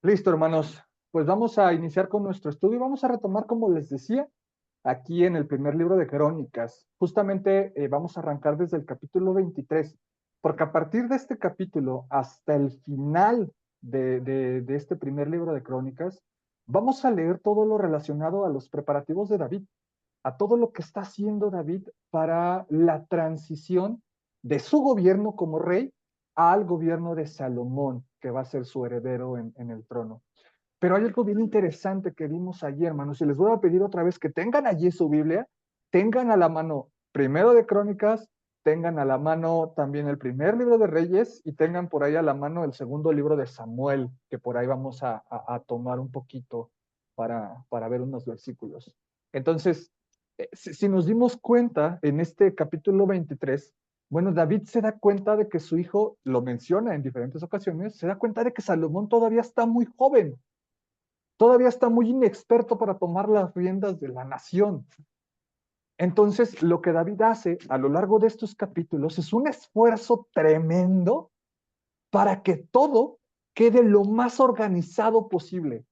Listo, hermanos. Pues vamos a iniciar con nuestro estudio y vamos a retomar, como les decía, aquí en el primer libro de Crónicas. Justamente vamos a arrancar desde el capítulo 23, porque a partir de este capítulo hasta el final de este primer libro de Crónicas, vamos a leer todo lo relacionado a los preparativos de David, a todo lo que está haciendo David para la transición de su gobierno como rey al gobierno de Salomón, que va a ser su heredero en el trono. Pero hay algo bien interesante que vimos ayer, hermanos, y les voy a pedir otra vez que tengan allí su Biblia, tengan a la mano primero de Crónicas, tengan a la mano también el primer libro de Reyes y tengan por ahí a la mano el segundo libro de Samuel, que por ahí vamos a tomar un poquito para ver unos versículos. Entonces, si nos dimos cuenta en este capítulo 23, bueno, David se da cuenta de que su hijo, lo menciona en diferentes ocasiones, se da cuenta de que Salomón todavía está muy joven, todavía está muy inexperto para tomar las riendas de la nación. Entonces, lo que David hace a lo largo de estos capítulos es un esfuerzo tremendo para que todo quede lo más organizado posible.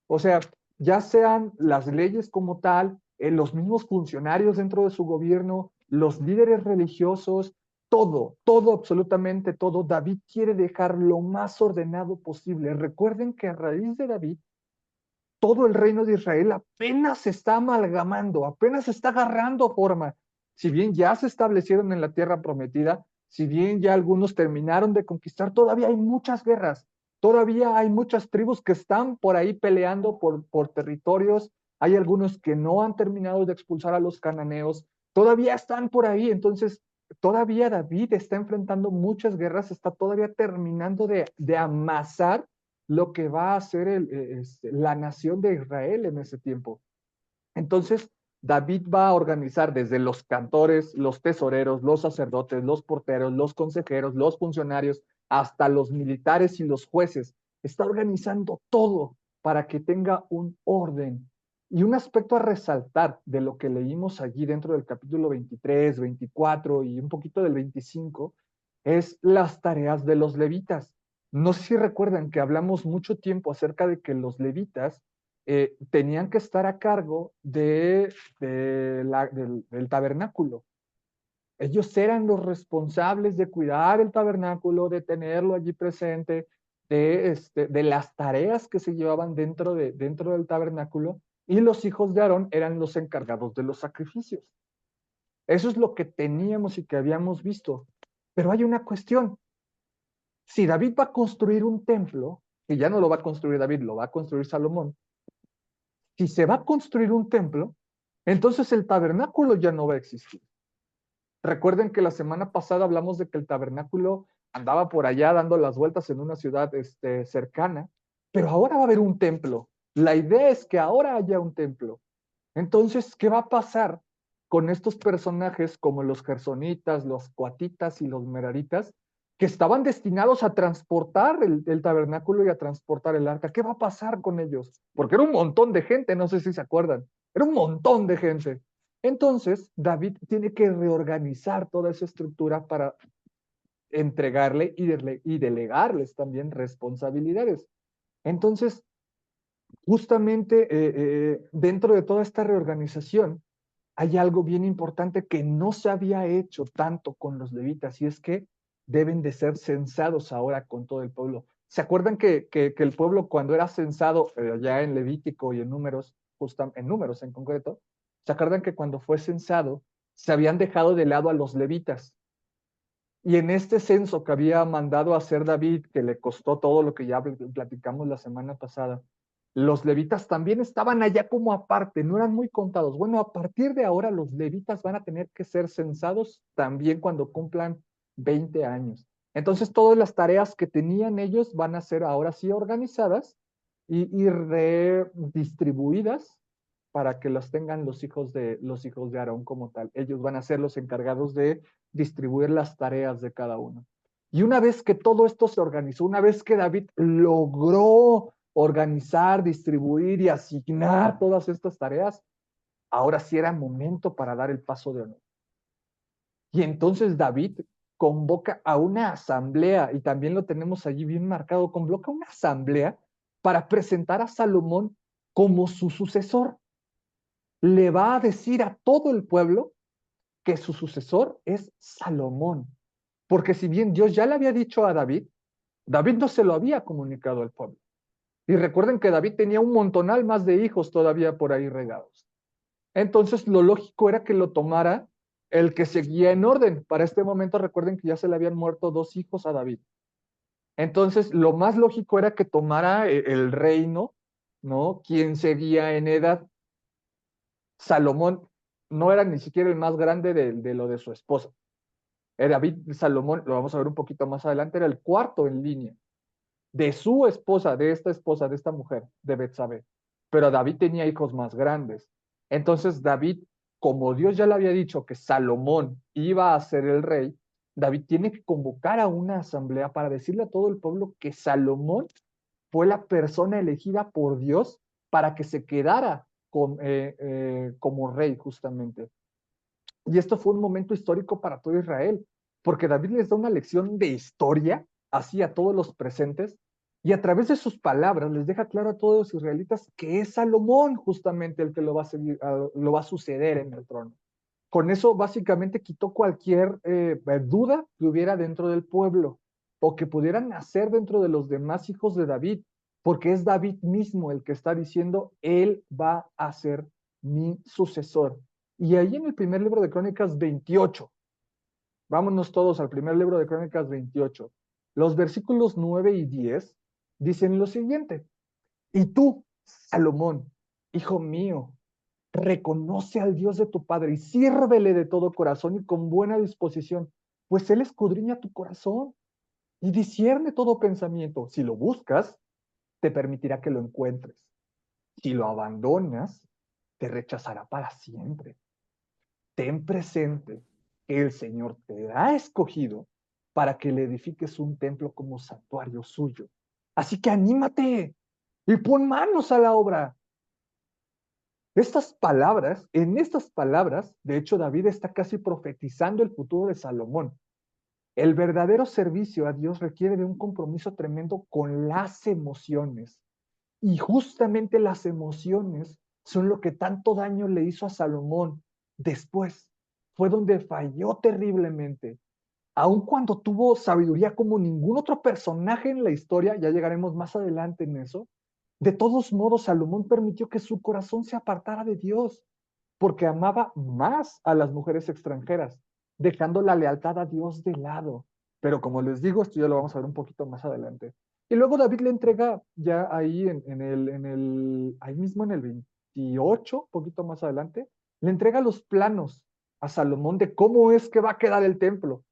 O sea, ya sean las leyes como tal, los mismos funcionarios dentro de su gobierno, los líderes religiosos, todo, absolutamente todo, David quiere dejar lo más ordenado posible. Recuerden que a raíz de David, todo el reino de Israel apenas se está amalgamando, apenas se está agarrando forma. Si bien ya se establecieron en la tierra prometida, si bien ya algunos terminaron de conquistar, todavía hay muchas guerras, todavía hay muchas tribus que están por ahí peleando por territorios, hay algunos que no han terminado de expulsar a los cananeos, todavía están por ahí, entonces todavía David está enfrentando muchas guerras, está todavía terminando de amasar lo que va a ser la nación de Israel en ese tiempo. Entonces, David va a organizar desde los cantores, los tesoreros, los sacerdotes, los porteros, los consejeros, los funcionarios, hasta los militares y los jueces. Está organizando todo para que tenga un orden. Y un aspecto a resaltar de lo que leímos allí dentro del capítulo 23, 24 y un poquito del 25 es las tareas de los levitas. No sé si recuerdan que hablamos mucho tiempo acerca de que los levitas tenían que estar a cargo del tabernáculo. Ellos eran los responsables de cuidar el tabernáculo, de tenerlo allí presente, de las tareas que se llevaban dentro del tabernáculo, y los hijos de Aarón eran los encargados de los sacrificios. Eso es lo que teníamos y que habíamos visto. Pero hay una cuestión. Si David va a construir un templo, y ya no lo va a construir David, lo va a construir Salomón, si se va a construir un templo, entonces el tabernáculo ya no va a existir. Recuerden que la semana pasada hablamos de que el tabernáculo andaba por allá dando las vueltas en una ciudad cercana, pero ahora va a haber un templo. La idea es que ahora haya un templo. Entonces, ¿qué va a pasar con estos personajes como los gersonitas, los coatitas y los meraritas, que estaban destinados a transportar el tabernáculo y a transportar el arca? ¿Qué va a pasar con ellos? Porque era un montón de gente, no sé si se acuerdan, era un montón de gente. Entonces, David tiene que reorganizar toda esa estructura para entregarle y delegarles también responsabilidades. Entonces, justamente dentro de toda esta reorganización, hay algo bien importante que no se había hecho tanto con los levitas, y es que deben de ser censados ahora con todo el pueblo. ¿Se acuerdan que el pueblo cuando era censado ya en Levítico y en números, en números en concreto, se acuerdan que cuando fue censado se habían dejado de lado a los levitas? Y en este censo que había mandado a hacer David, que le costó todo lo que ya platicamos la semana pasada, los levitas también estaban allá como aparte, no eran muy contados. Bueno, a partir de ahora los levitas van a tener que ser censados también cuando cumplan 20 años. Entonces todas las tareas que tenían ellos van a ser ahora sí organizadas y redistribuidas para que las tengan los hijos de Aarón como tal. Ellos van a ser los encargados de distribuir las tareas de cada uno. Y una vez que todo esto se organizó, una vez que David logró organizar, distribuir y asignar todas estas tareas, ahora sí era momento para dar el paso de honor. Y entonces David convoca a una asamblea, y también lo tenemos allí bien marcado, convoca una asamblea para presentar a Salomón como su sucesor. Le va a decir a todo el pueblo que su sucesor es Salomón. Porque si bien Dios ya le había dicho a David, David no se lo había comunicado al pueblo. Y recuerden que David tenía un montonal más de hijos todavía por ahí regados. Entonces lo lógico era que lo tomara el que seguía en orden. Para este momento recuerden que ya se le habían muerto 2 hijos a David. Entonces lo más lógico era que tomara el reino, ¿no? Quien seguía en edad. Salomón no era ni siquiera el más grande de lo de su esposa. David Salomón, lo vamos a ver un poquito más adelante, era el cuarto en línea de su esposa, de esta mujer, de Betsabé. Pero David tenía hijos más grandes. Entonces David, como Dios ya le había dicho que Salomón iba a ser el rey, David tiene que convocar a una asamblea para decirle a todo el pueblo que Salomón fue la persona elegida por Dios para que se quedara como rey justamente. Y esto fue un momento histórico para todo Israel, porque David les da una lección de historia, así a todos los presentes, y a través de sus palabras les deja claro a todos los israelitas que es Salomón justamente el que lo va a suceder en el trono. Con eso básicamente quitó cualquier duda que hubiera dentro del pueblo o que pudieran nacer dentro de los demás hijos de David, porque es David mismo el que está diciendo, él va a ser mi sucesor. Y ahí en el primer libro de Crónicas 28, vámonos todos al primer libro de Crónicas 28, los versículos 9 y 10 dicen lo siguiente, y tú, Salomón, hijo mío, reconoce al Dios de tu Padre y sírvele de todo corazón y con buena disposición, pues Él escudriña tu corazón y discierne todo pensamiento. Si lo buscas, te permitirá que lo encuentres. Si lo abandonas, te rechazará para siempre. Ten presente que el Señor te ha escogido para que le edifiques un templo como santuario suyo. Así que anímate y pon manos a la obra. En estas palabras, de hecho, David está casi profetizando el futuro de Salomón. El verdadero servicio a Dios requiere de un compromiso tremendo con las emociones. Y justamente las emociones son lo que tanto daño le hizo a Salomón. Después fue donde falló terriblemente. Aun cuando tuvo sabiduría como ningún otro personaje en la historia, ya llegaremos más adelante en eso, de todos modos Salomón permitió que su corazón se apartara de Dios, porque amaba más a las mujeres extranjeras, dejando la lealtad a Dios de lado. Pero como les digo, esto ya lo vamos a ver un poquito más adelante. Y luego David le entrega ya ahí ahí mismo en el 28, poquito más adelante, le entrega los planos a Salomón de cómo es que va a quedar el templo.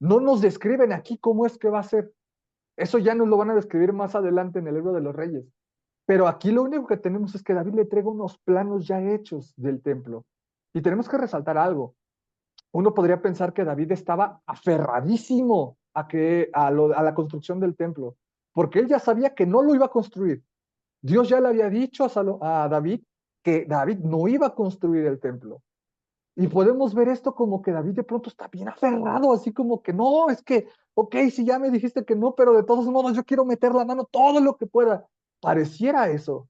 No nos describen aquí cómo es que va a ser. Eso ya nos lo van a describir más adelante en el libro de los Reyes. Pero aquí lo único que tenemos es que David le entrega unos planos ya hechos del templo. Y tenemos que resaltar algo. Uno podría pensar que David estaba aferradísimo a la construcción del templo, porque él ya sabía que no lo iba a construir. Dios ya le había dicho a David que David no iba a construir el templo. Y podemos ver esto como que David de pronto está bien aferrado, así como que no, es que, ok, si ya me dijiste que no, pero de todos modos yo quiero meter la mano todo lo que pueda. Pareciera eso.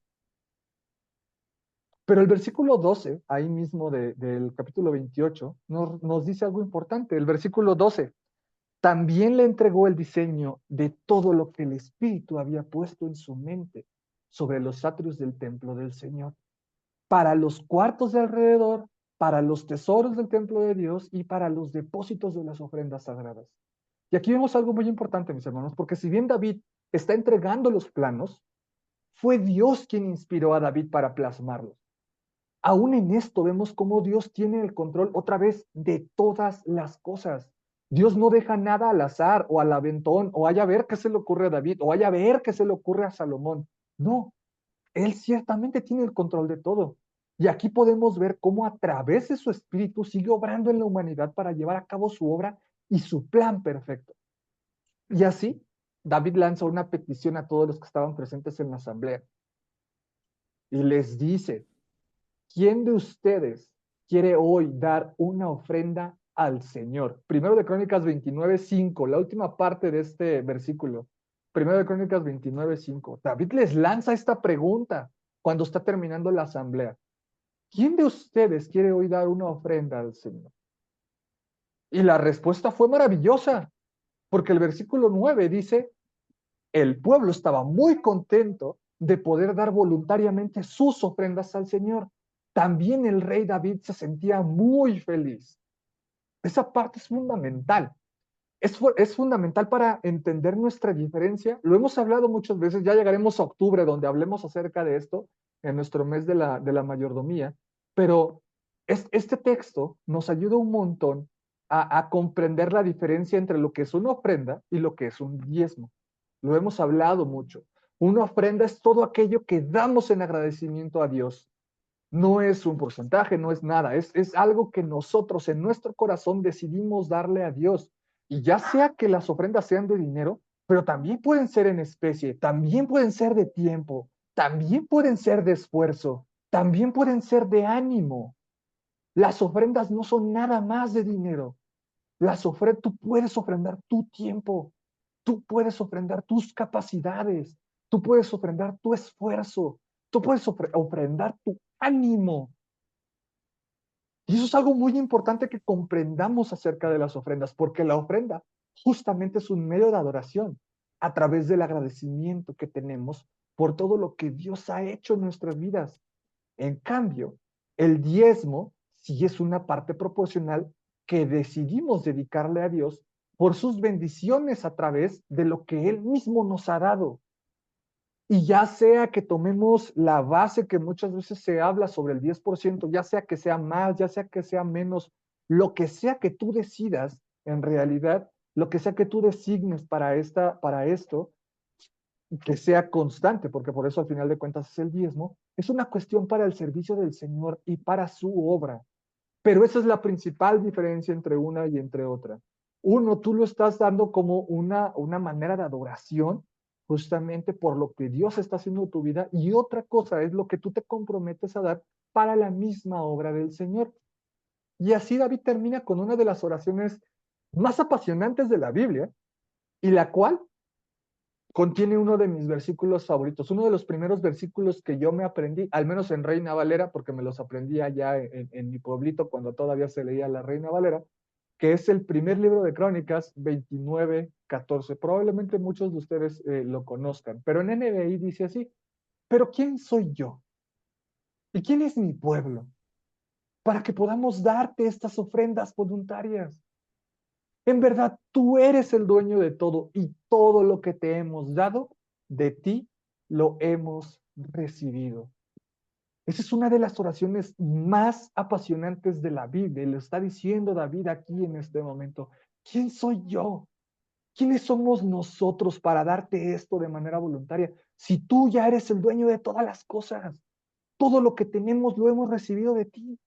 Pero el versículo 12, ahí mismo del capítulo 28, nos dice algo importante. El versículo 12, también le entregó el diseño de todo lo que el Espíritu había puesto en su mente sobre los atrios del templo del Señor, para los cuartos de alrededor, para los tesoros del templo de Dios y para los depósitos de las ofrendas sagradas. Y aquí vemos algo muy importante, mis hermanos, porque si bien David está entregando los planos, fue Dios quien inspiró a David para plasmarlos. Aún en esto vemos cómo Dios tiene el control otra vez de todas las cosas. Dios no deja nada al azar o al aventón o vaya a ver qué se le ocurre a David o vaya a ver qué se le ocurre a Salomón. No, él ciertamente tiene el control de todo. Y aquí podemos ver cómo a través de su espíritu sigue obrando en la humanidad para llevar a cabo su obra y su plan perfecto. Y así, David lanza una petición a todos los que estaban presentes en la asamblea y les dice, ¿quién de ustedes quiere hoy dar una ofrenda al Señor? Primero de Crónicas 29:5, la última parte de este versículo. Primero de Crónicas 29:5. David les lanza esta pregunta cuando está terminando la asamblea. ¿Quién de ustedes quiere hoy dar una ofrenda al Señor? Y la respuesta fue maravillosa, porque el versículo 9 dice, el pueblo estaba muy contento de poder dar voluntariamente sus ofrendas al Señor. También el rey David se sentía muy feliz. Esa parte es fundamental. Es fundamental para entender nuestra diferencia. Lo hemos hablado muchas veces, ya llegaremos a octubre donde hablemos acerca de esto en nuestro mes de la mayordomía, pero este texto nos ayuda un montón a comprender la diferencia entre lo que es una ofrenda y lo que es un diezmo. Lo hemos hablado mucho. Una ofrenda es todo aquello que damos en agradecimiento a Dios. No es un porcentaje, no es nada, es algo que nosotros en nuestro corazón decidimos darle a Dios. Y ya sea que las ofrendas sean de dinero, pero también pueden ser en especie, también pueden ser de tiempo, también pueden ser de esfuerzo, también pueden ser de ánimo. Las ofrendas no son nada más de dinero. Tú puedes ofrendar tu tiempo, tú puedes ofrendar tus capacidades, tú puedes ofrendar tu esfuerzo, tú puedes ofrendar tu ánimo. Y eso es algo muy importante que comprendamos acerca de las ofrendas, porque la ofrenda justamente es un medio de adoración a través del agradecimiento que tenemos por todo lo que Dios ha hecho en nuestras vidas. En cambio, el diezmo sí es una parte proporcional que decidimos dedicarle a Dios por sus bendiciones a través de lo que Él mismo nos ha dado. Y ya sea que tomemos la base que muchas veces se habla sobre el 10%, ya sea que sea más, ya sea que sea menos, lo que sea que tú decidas, en realidad, lo que sea que tú designes para esto, que sea constante, porque por eso al final de cuentas es el diezmo, es una cuestión para el servicio del Señor y para su obra. Pero esa es la principal diferencia entre una y entre otra. Uno, tú lo estás dando como una manera de adoración, justamente por lo que Dios está haciendo en tu vida, y otra cosa es lo que tú te comprometes a dar para la misma obra del Señor. Y así David termina con una de las oraciones más apasionantes de la Biblia, y la cual contiene uno de mis versículos favoritos, uno de los primeros versículos que yo me aprendí, al menos en Reina Valera, porque me los aprendí allá en mi pueblito cuando todavía se leía la Reina Valera, que es el primer libro de Crónicas 29:14. Probablemente muchos de ustedes lo conozcan, pero en NBI dice así, pero ¿quién soy yo? ¿Y quién es mi pueblo? Para que podamos darte estas ofrendas voluntarias. En verdad, tú eres el dueño de todo y todo lo que te hemos dado, de ti lo hemos recibido. Esa es una de las oraciones más apasionantes de la Biblia. Y lo está diciendo David aquí en este momento. ¿Quién soy yo? ¿Quiénes somos nosotros para darte esto de manera voluntaria? Si tú ya eres el dueño de todas las cosas, todo lo que tenemos lo hemos recibido de ti.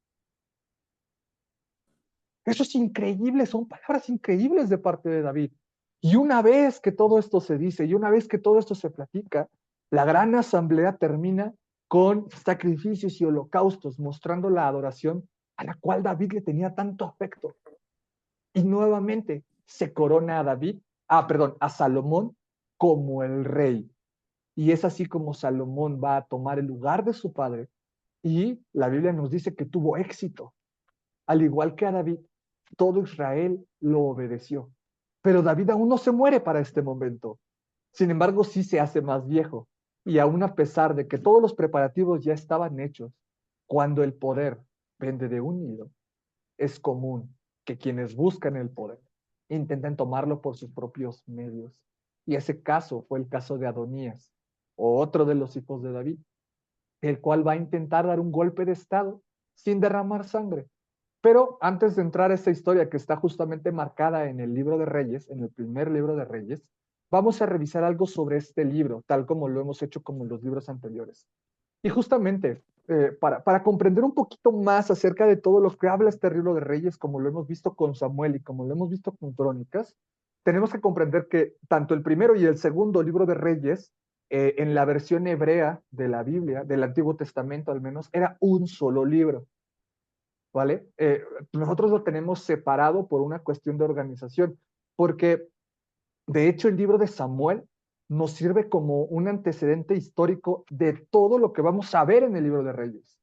Eso es increíble, son palabras increíbles de parte de David. Y una vez que todo esto se dice y una vez que todo esto se platica, la gran asamblea termina con sacrificios y holocaustos, mostrando la adoración a la cual David le tenía tanto afecto. Y nuevamente se corona a a Salomón como el rey. Y es así como Salomón va a tomar el lugar de su padre. Y la Biblia nos dice que tuvo éxito. Al igual que a David, todo Israel lo obedeció. Pero David aún no se muere para este momento. Sin embargo, sí se hace más viejo. Y aún a pesar de que todos los preparativos ya estaban hechos, cuando el poder pende de un nido, es común que quienes buscan el poder intenten tomarlo por sus propios medios. Y ese caso fue el caso de Adonías, otro de los hijos de David, el cual va a intentar dar un golpe de estado sin derramar sangre. Pero antes de entrar a esta historia que está justamente marcada en el libro de Reyes, en el primer libro de Reyes, vamos a revisar algo sobre este libro, tal como lo hemos hecho con los libros anteriores. Y justamente, para comprender un poquito más acerca de todo lo que habla este libro de Reyes, como lo hemos visto con Samuel y como lo hemos visto con Crónicas, tenemos que comprender que tanto el primero y el segundo libro de Reyes, en la versión hebrea de la Biblia, del Antiguo Testamento al menos, era un solo libro. ¿Vale? Nosotros lo tenemos separado por una cuestión de organización, porque de hecho el libro de Samuel nos sirve como un antecedente histórico de todo lo que vamos a ver en el libro de Reyes.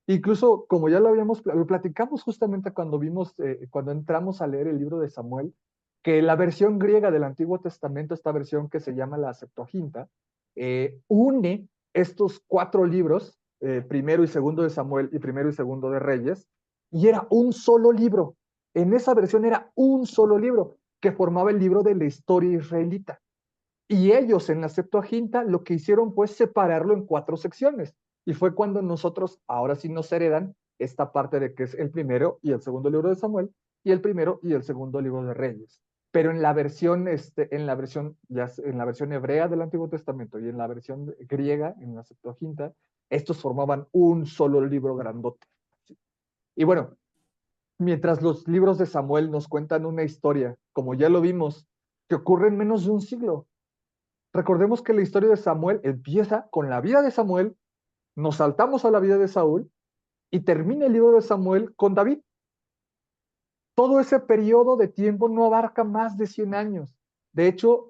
Incluso, como ya lo platicamos justamente cuando vimos, cuando entramos a leer el libro de Samuel, que la versión griega del Antiguo Testamento, esta versión que se llama la Septuaginta, une estos 4 libros, primero y segundo de Samuel y primero y segundo de Reyes, y era un solo libro. En esa versión era un solo libro que formaba el libro de la historia israelita. Y ellos en la Septuaginta lo que hicieron fue separarlo en 4 secciones. Y fue cuando nosotros ahora sí nos heredan esta parte de que es el primero y el segundo libro de Samuel y el primero y el segundo libro de Reyes. Pero en la versión, en la versión hebrea del Antiguo Testamento y en la versión griega, en la Septuaginta, estos formaban un solo libro grandote. Y bueno, mientras los libros de Samuel nos cuentan una historia, como ya lo vimos, que ocurre en menos de un siglo. Recordemos que la historia de Samuel empieza con la vida de Samuel, nos saltamos a la vida de Saúl y termina el libro de Samuel con David. Todo ese periodo de tiempo no abarca más de 100 años. De hecho,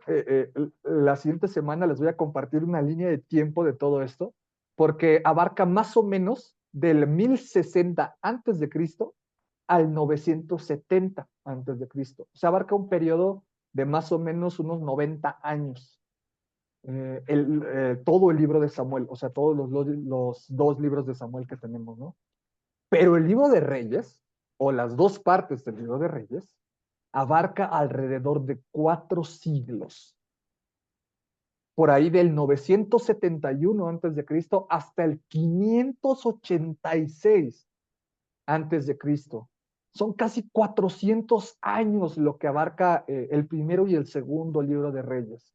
la siguiente semana les voy a compartir una línea de tiempo de todo esto, porque abarca más o menos del 1060 antes de Cristo al 970 antes de Cristo. O sea, abarca un periodo de más o menos unos 90 años. Todo el libro de Samuel, o sea, todos los 2 libros de Samuel que tenemos, ¿no? Pero el libro de Reyes, o las 2 partes del libro de Reyes, abarca alrededor de 4 siglos. Por ahí del 971 antes de Cristo hasta el 586 antes de Cristo. Son casi 400 años lo que abarca el primero y el segundo libro de Reyes.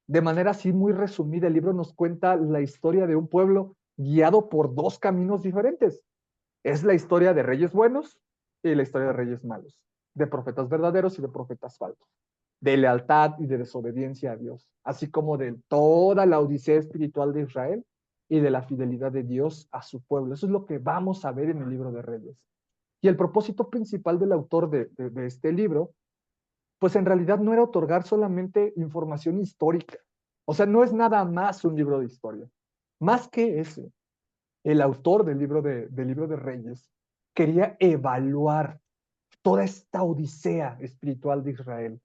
De manera así muy resumida, el libro nos cuenta la historia de un pueblo guiado por 2 caminos diferentes. Es la historia de reyes buenos y la historia de reyes malos, de profetas verdaderos y de profetas falsos, de lealtad y de desobediencia a Dios, así como de toda la odisea espiritual de Israel y de la fidelidad de Dios a su pueblo. Eso es lo que vamos a ver en el libro de Reyes. Y el propósito principal del autor de este libro, pues en realidad no era otorgar solamente información histórica. O sea, no es nada más un libro de historia. Más que eso, el autor del libro de Reyes quería evaluar toda esta odisea espiritual de Israel,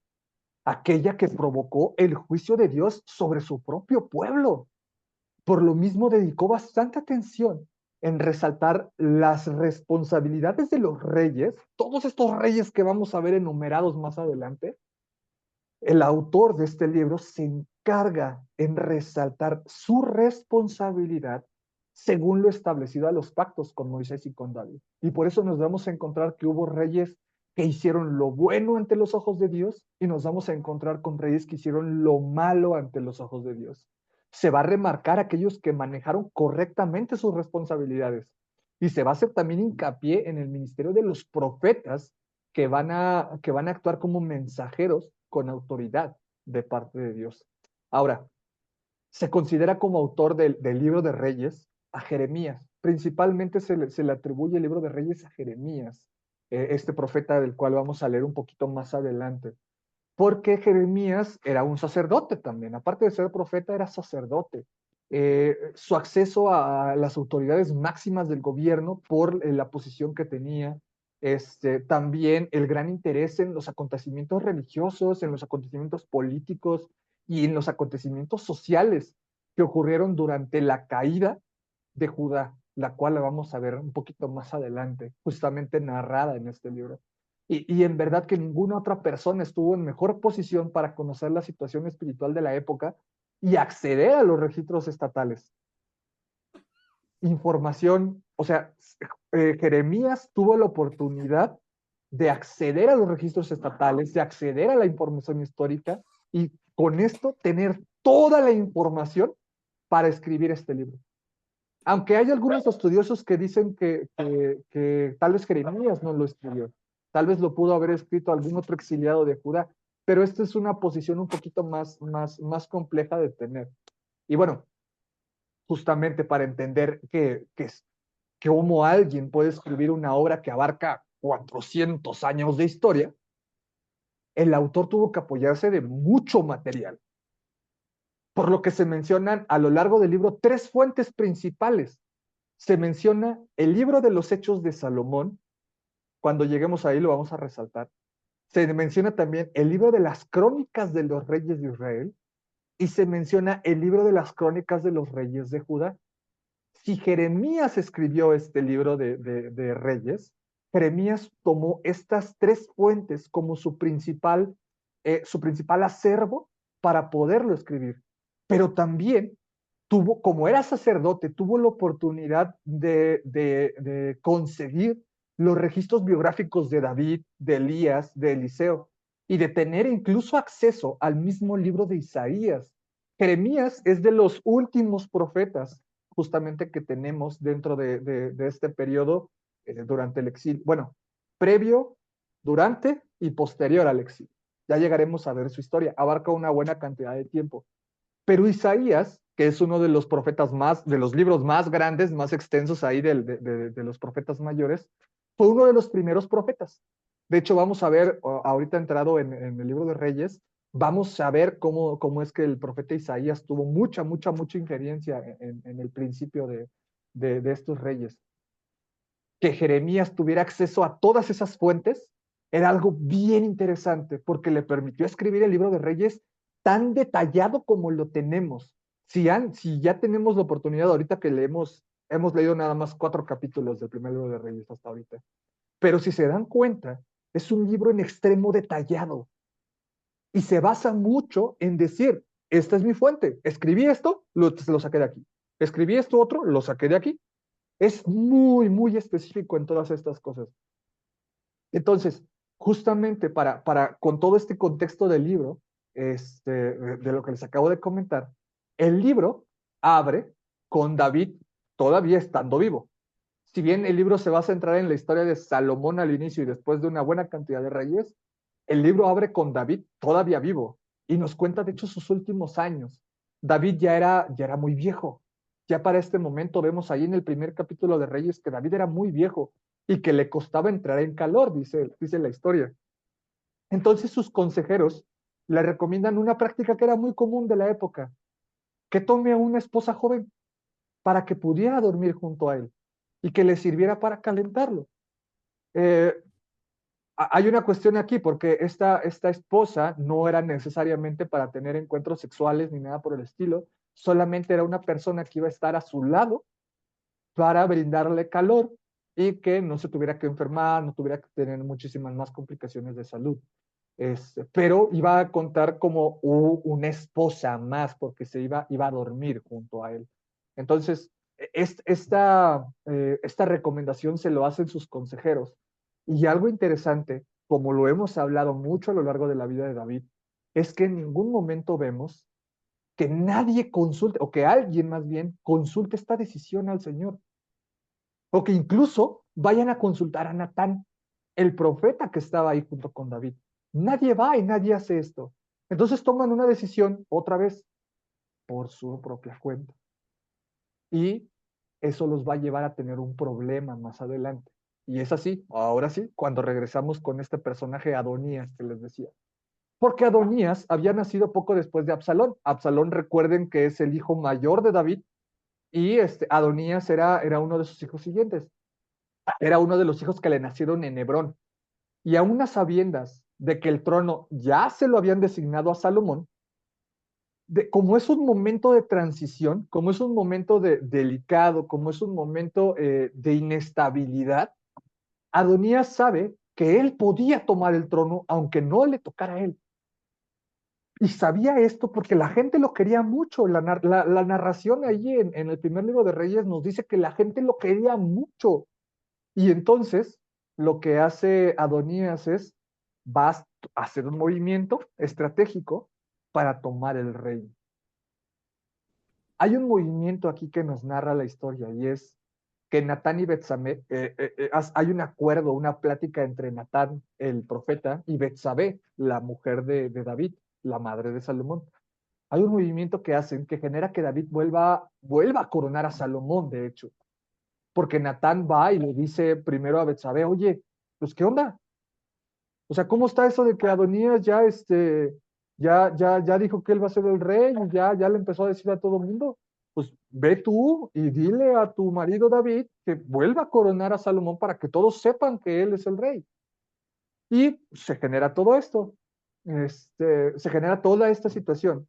aquella que provocó el juicio de Dios sobre su propio pueblo. Por lo mismo dedicó bastante atención en resaltar las responsabilidades de los reyes, todos estos reyes que vamos a ver enumerados más adelante. El autor de este libro se encarga en resaltar su responsabilidad según lo establecido a los pactos con Moisés y con David. Y por eso nos vamos a encontrar que hubo reyes que hicieron lo bueno ante los ojos de Dios y nos vamos a encontrar con reyes que hicieron lo malo ante los ojos de Dios. Se va a remarcar aquellos que manejaron correctamente sus responsabilidades y se va a hacer también hincapié en el ministerio de los profetas que van a actuar como mensajeros con autoridad de parte de Dios. Ahora, se considera como autor del libro de Reyes a Jeremías. Principalmente se le atribuye el libro de Reyes a Jeremías, este profeta del cual vamos a leer un poquito más adelante. Porque Jeremías era un sacerdote también, aparte de ser profeta, era sacerdote. Su acceso a las autoridades máximas del gobierno por la posición que tenía, también el gran interés en los acontecimientos religiosos, en los acontecimientos políticos y en los acontecimientos sociales que ocurrieron durante la caída de Judá, la cual la vamos a ver un poquito más adelante, justamente narrada en este libro. Y en verdad que ninguna otra persona estuvo en mejor posición para conocer la situación espiritual de la época y acceder a los registros estatales. Información, o sea, Jeremías tuvo la oportunidad de acceder a los registros estatales, de acceder a la información histórica y con esto tener toda la información para escribir este libro. Aunque hay algunos estudiosos que dicen que tal vez Jeremías no lo escribió, tal vez lo pudo haber escrito algún otro exiliado de Judá, pero esta es una posición un poquito más compleja de tener. Y bueno, justamente para entender que cómo alguien puede escribir una obra que abarca 400 años de historia, el autor tuvo que apoyarse de mucho material. por lo que se mencionan a lo largo del libro tres fuentes principales. Se menciona el libro de los Hechos de Salomón, cuando lleguemos ahí lo vamos a resaltar. Se menciona también el libro de las crónicas de los reyes de Israel y se menciona el libro de las crónicas de los reyes de Judá. Si Jeremías escribió este libro de Reyes, Jeremías tomó estas tres fuentes como su principal acervo para poderlo escribir. Pero también tuvo, como era sacerdote, tuvo la oportunidad de conseguir los registros biográficos de David, de Elías, de Eliseo, y de tener incluso acceso al mismo libro de Isaías. Jeremías es de los últimos profetas justamente que tenemos dentro de este periodo durante el exilio. Bueno, previo, durante y posterior al exilio. Ya llegaremos a ver su historia. Abarca una buena cantidad de tiempo. Pero Isaías, que es uno de los profetas más, de los libros más grandes, más extensos ahí de los profetas mayores, fue uno de los primeros profetas. De hecho, vamos a ver, ahorita entrado en el libro de Reyes, vamos a ver cómo es que el profeta Isaías tuvo mucha injerencia en el principio de estos reyes. Que Jeremías tuviera acceso a todas esas fuentes era algo bien interesante porque le permitió escribir el libro de Reyes tan detallado como lo tenemos. Si ya tenemos la oportunidad, ahorita que hemos leído nada más 4 capítulos del primer libro de Reyes hasta ahorita, pero si se dan cuenta, es un libro en extremo detallado y se basa mucho en decir, esta es mi fuente, escribí esto, lo saqué de aquí, escribí esto otro, lo saqué de aquí. Es muy específico en todas estas cosas. Entonces, justamente con todo este contexto del libro, de lo que les acabo de comentar, el libro abre con David todavía estando vivo. Si bien el libro se va a centrar en la historia de Salomón al inicio y después de una buena cantidad de reyes, el libro abre con David todavía vivo y nos cuenta de hecho sus últimos años. David ya era muy viejo. Ya para este momento vemos ahí en el primer capítulo de Reyes que David era muy viejo y que le costaba entrar en calor, dice la historia. Entonces sus consejeros le recomiendan una práctica que era muy común de la época, que tome a una esposa joven para que pudiera dormir junto a él y que le sirviera para calentarlo. Eh, Hay una cuestión aquí, porque esta esposa no era necesariamente para tener encuentros sexuales ni nada por el estilo, solamente era una persona que iba a estar a su lado para brindarle calor y que no se tuviera que enfermar, no tuviera que tener muchísimas más complicaciones de salud. Pero iba a contar como una esposa más, porque iba a dormir junto a él. Entonces, esta recomendación se lo hacen sus consejeros. Y algo interesante, como lo hemos hablado mucho a lo largo de la vida de David, es que en ningún momento vemos que nadie consulte, o que alguien más bien consulte esta decisión al Señor, o que incluso vayan a consultar a Natán, el profeta que estaba ahí junto con David. Nadie va y nadie hace esto. Entonces toman una decisión otra vez por su propia cuenta. Y eso los va a llevar a tener un problema más adelante. Y es así, ahora sí, cuando regresamos con este personaje Adonías que les decía. Porque Adonías había nacido poco después de Absalón. Absalón, recuerden que es el hijo mayor de David, y Adonías era uno de sus hijos siguientes. Era uno de los hijos que le nacieron en Hebrón. Y aún a sabiendas de que el trono ya se lo habían designado a Salomón, como es un momento de transición, como es un momento delicado, como es un momento de inestabilidad, Adonías sabe que él podía tomar el trono aunque no le tocara a él. Y sabía esto porque la gente lo quería mucho. La narración ahí en el primer libro de Reyes nos dice que la gente lo quería mucho. Y entonces lo que hace Adonías es, va a hacer un movimiento estratégico para tomar el reino. Hay un movimiento aquí que nos narra la historia y es que Natán y Betsabé, hay un acuerdo, una plática entre Natán, el profeta, y Betsabé, la mujer de David, la madre de Salomón. Hay un movimiento que hacen que genera que David vuelva a coronar a Salomón, de hecho, porque Natán va y le dice primero a Betsabé, oye, pues ¿qué onda? O sea, ¿cómo está eso de que Adonías ya ya dijo que él va a ser el rey y ya le empezó a decir a todo el mundo, pues ve tú y dile a tu marido David que vuelva a coronar a Salomón para que todos sepan que él es el rey. Y se genera todo esto, se genera toda esta situación.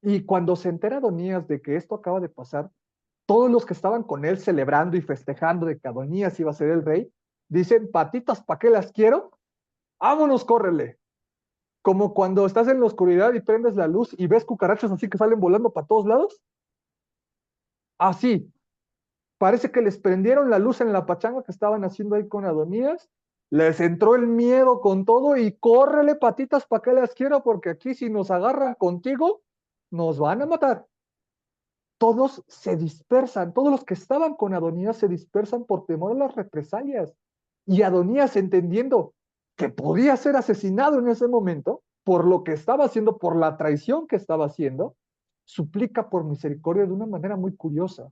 Y cuando se entera Adonías de que esto acaba de pasar, todos los que estaban con él celebrando y festejando de que Adonías iba a ser el rey, dicen, patitas, ¿para qué las quiero? Vámonos, córrele. Como cuando estás en la oscuridad y prendes la luz y ves cucarachas así que salen volando para todos lados. Así, parece que les prendieron la luz en la pachanga que estaban haciendo ahí con Adonías. Les entró el miedo con todo y córrele, patitas, ¿para qué las quiero? Porque aquí si nos agarran contigo, nos van a matar. Todos se dispersan, todos los que estaban con Adonías se dispersan por temor a las represalias. Y Adonías, entendiendo que podía ser asesinado en ese momento, por lo que estaba haciendo, por la traición que estaba haciendo, suplica por misericordia de una manera muy curiosa.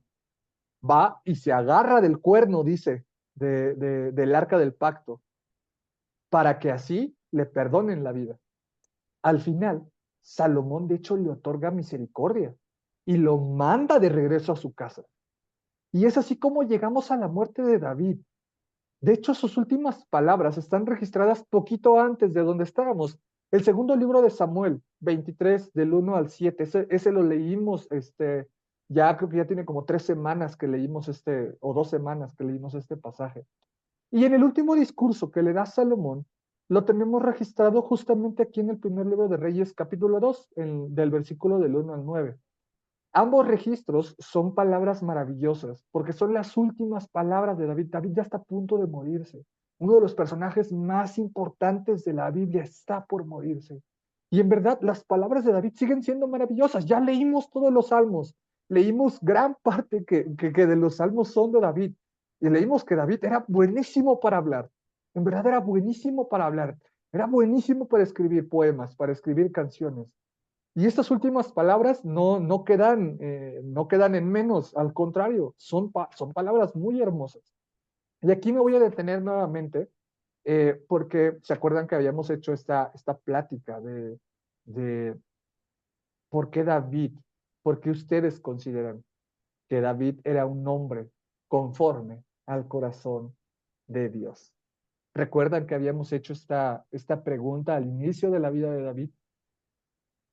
Va y se agarra del cuerno, dice, del arca del pacto, para que así le perdonen la vida. Al final, Salomón de hecho le otorga misericordia y lo manda de regreso a su casa. Y es así como llegamos a la muerte de David. De hecho, sus últimas palabras están registradas poquito antes de donde estábamos. El segundo libro de Samuel, 23, del 1 al 7, ese lo leímos, ya creo que ya tiene como 3 semanas que leímos o 2 semanas que leímos este pasaje. Y en el último discurso que le da Salomón, lo tenemos registrado justamente aquí en el primer libro de Reyes, capítulo 2, del versículo del 1 al 9. Ambos registros son palabras maravillosas, porque son las últimas palabras de David. David ya está a punto de morirse. Uno de los personajes más importantes de la Biblia está por morirse. Y en verdad, las palabras de David siguen siendo maravillosas. Ya leímos todos los salmos, leímos gran parte que de los salmos son de David. Y leímos que David era buenísimo para hablar. En verdad era buenísimo para hablar. Era buenísimo para escribir poemas, para escribir canciones. Y estas últimas palabras no quedan en menos, al contrario, son palabras muy hermosas. Y aquí me voy a detener nuevamente, porque se acuerdan que habíamos hecho esta plática de por qué David, por qué ustedes consideran que David era un hombre conforme al corazón de Dios. ¿Recuerdan que habíamos hecho esta pregunta al inicio de la vida de David?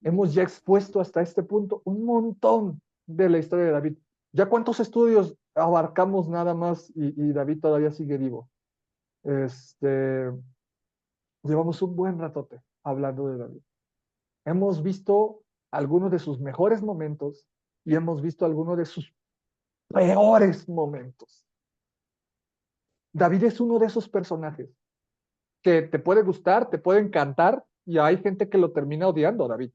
Hemos ya expuesto hasta este punto un montón de la historia de David. ¿Ya cuántos estudios abarcamos nada más y David todavía sigue vivo? Este, llevamos un buen ratote hablando de David. Hemos visto algunos de sus mejores momentos y hemos visto algunos de sus peores momentos. David es uno de esos personajes que te puede gustar, te puede encantar y hay gente que lo termina odiando a David.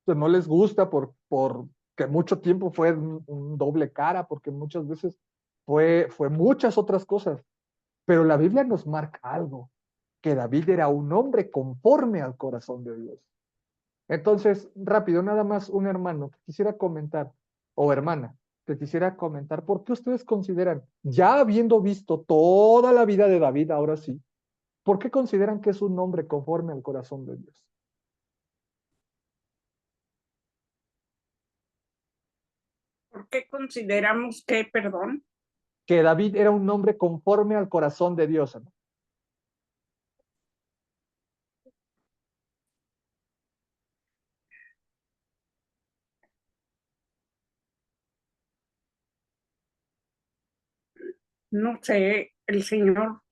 No les gusta por que mucho tiempo fue un doble cara, porque muchas veces fue muchas otras cosas. Pero la Biblia nos marca algo, que David era un hombre conforme al corazón de Dios. Entonces, rápido, nada más un hermano que quisiera comentar, o hermana, que quisiera comentar, ¿por qué ustedes consideran, ya habiendo visto toda la vida de David, ahora sí, ¿por qué consideran que es un hombre conforme al corazón de Dios? ¿Por qué consideramos que, perdón? Que David era un hombre conforme al corazón de Dios, ¿no? No sé, el Señor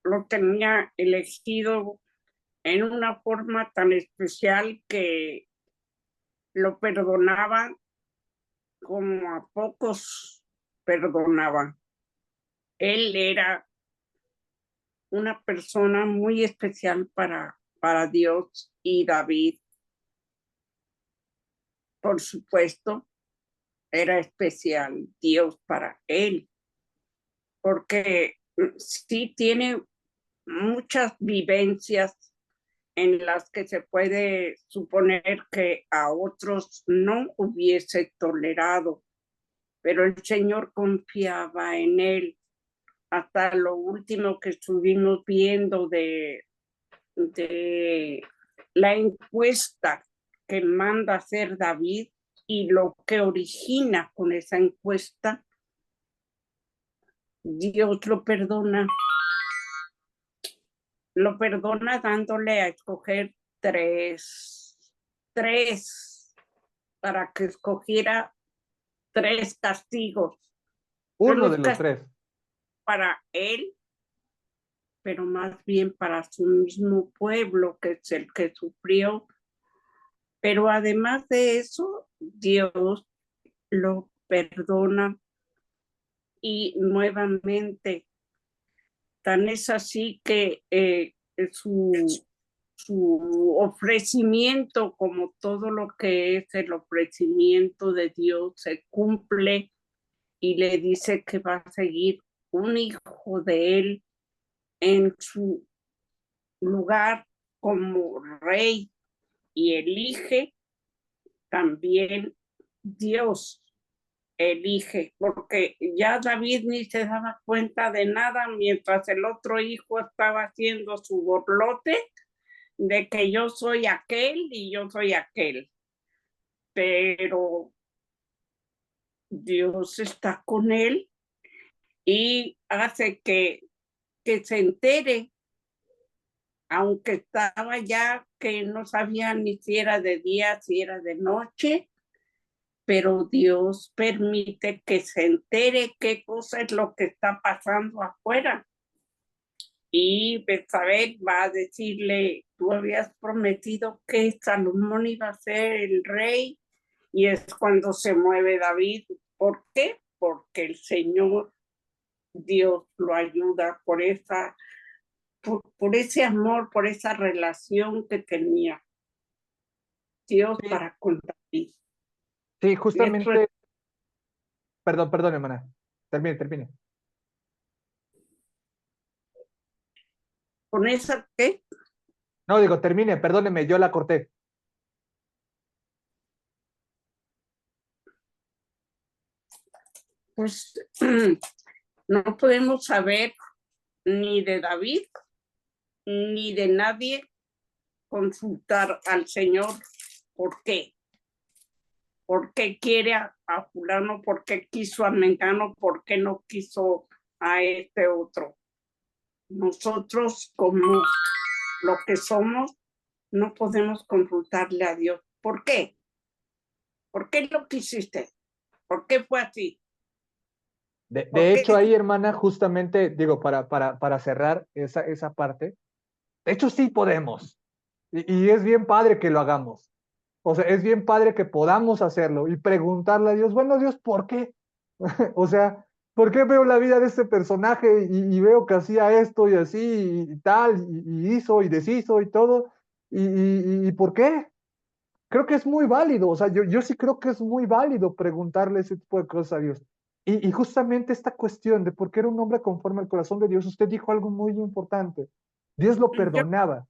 lo tenía elegido en una forma tan especial que lo perdonaba como a pocos perdonaba. Él era una persona muy especial para Dios y David, por supuesto, era especial Dios para él, porque sí tiene muchas vivencias en las que se puede suponer que a otros no hubiese tolerado, pero el Señor confiaba en él. Hasta lo último que estuvimos viendo de la encuesta que manda hacer David y lo que origina con esa encuesta, Dios lo perdona dándole a escoger tres, para que escogiera tres castigos. Uno de los tres. Para él, pero más bien para su mismo pueblo, que es el que sufrió. Pero además de eso, Dios lo perdona y nuevamente, tan es así que su ofrecimiento, como todo lo que es el ofrecimiento de Dios, se cumple y le dice que va a seguir un hijo de él en su lugar como rey, y elige también Dios, elige, porque ya David ni se daba cuenta de nada mientras el otro hijo estaba haciendo su borlote de que yo soy aquel y yo soy aquel. Pero Dios está con él y hace que se entere, aunque estaba ya que no sabía ni si era de día, si era de noche, pero Dios permite que se entere qué cosa es lo que está pasando afuera. Y Betsabé va a decirle, tú habías prometido que Salomón iba a ser el rey, y es cuando se mueve David. ¿Por qué? Porque el Señor Dios lo ayuda por ese amor, por esa relación que tenía Dios Sí, para con David. sí, Eso justamente, perdón, hermana. Termine. con esa que, No, digo, termine, perdóneme, yo la corté. pues no podemos saber ni de David ni de nadie, consultar al Señor por qué. ¿Por qué quiere a fulano? ¿Por qué quiso a Mengano? ¿Por qué no quiso a este otro? Nosotros, como lo que somos, no podemos consultarle a Dios. ¿Por qué? ¿Por qué lo quisiste? ¿Por qué fue así? De ¿Por hecho, qué? ahí, hermana, justamente, digo, para cerrar esa parte, de hecho sí podemos. Y es bien padre que lo hagamos. O sea, es bien padre que podamos hacerlo y preguntarle a Dios, bueno, Dios, ¿por qué? O sea, ¿por qué veo la vida de este personaje y veo que hacía esto y así y tal, y hizo y deshizo y todo? ¿Y por qué? Creo que es muy válido, o sea, yo sí creo que es muy válido preguntarle ese tipo de cosas a Dios. Y justamente esta cuestión de por qué era un hombre conforme al corazón de Dios, usted dijo algo muy importante. Dios lo Yo, perdonaba.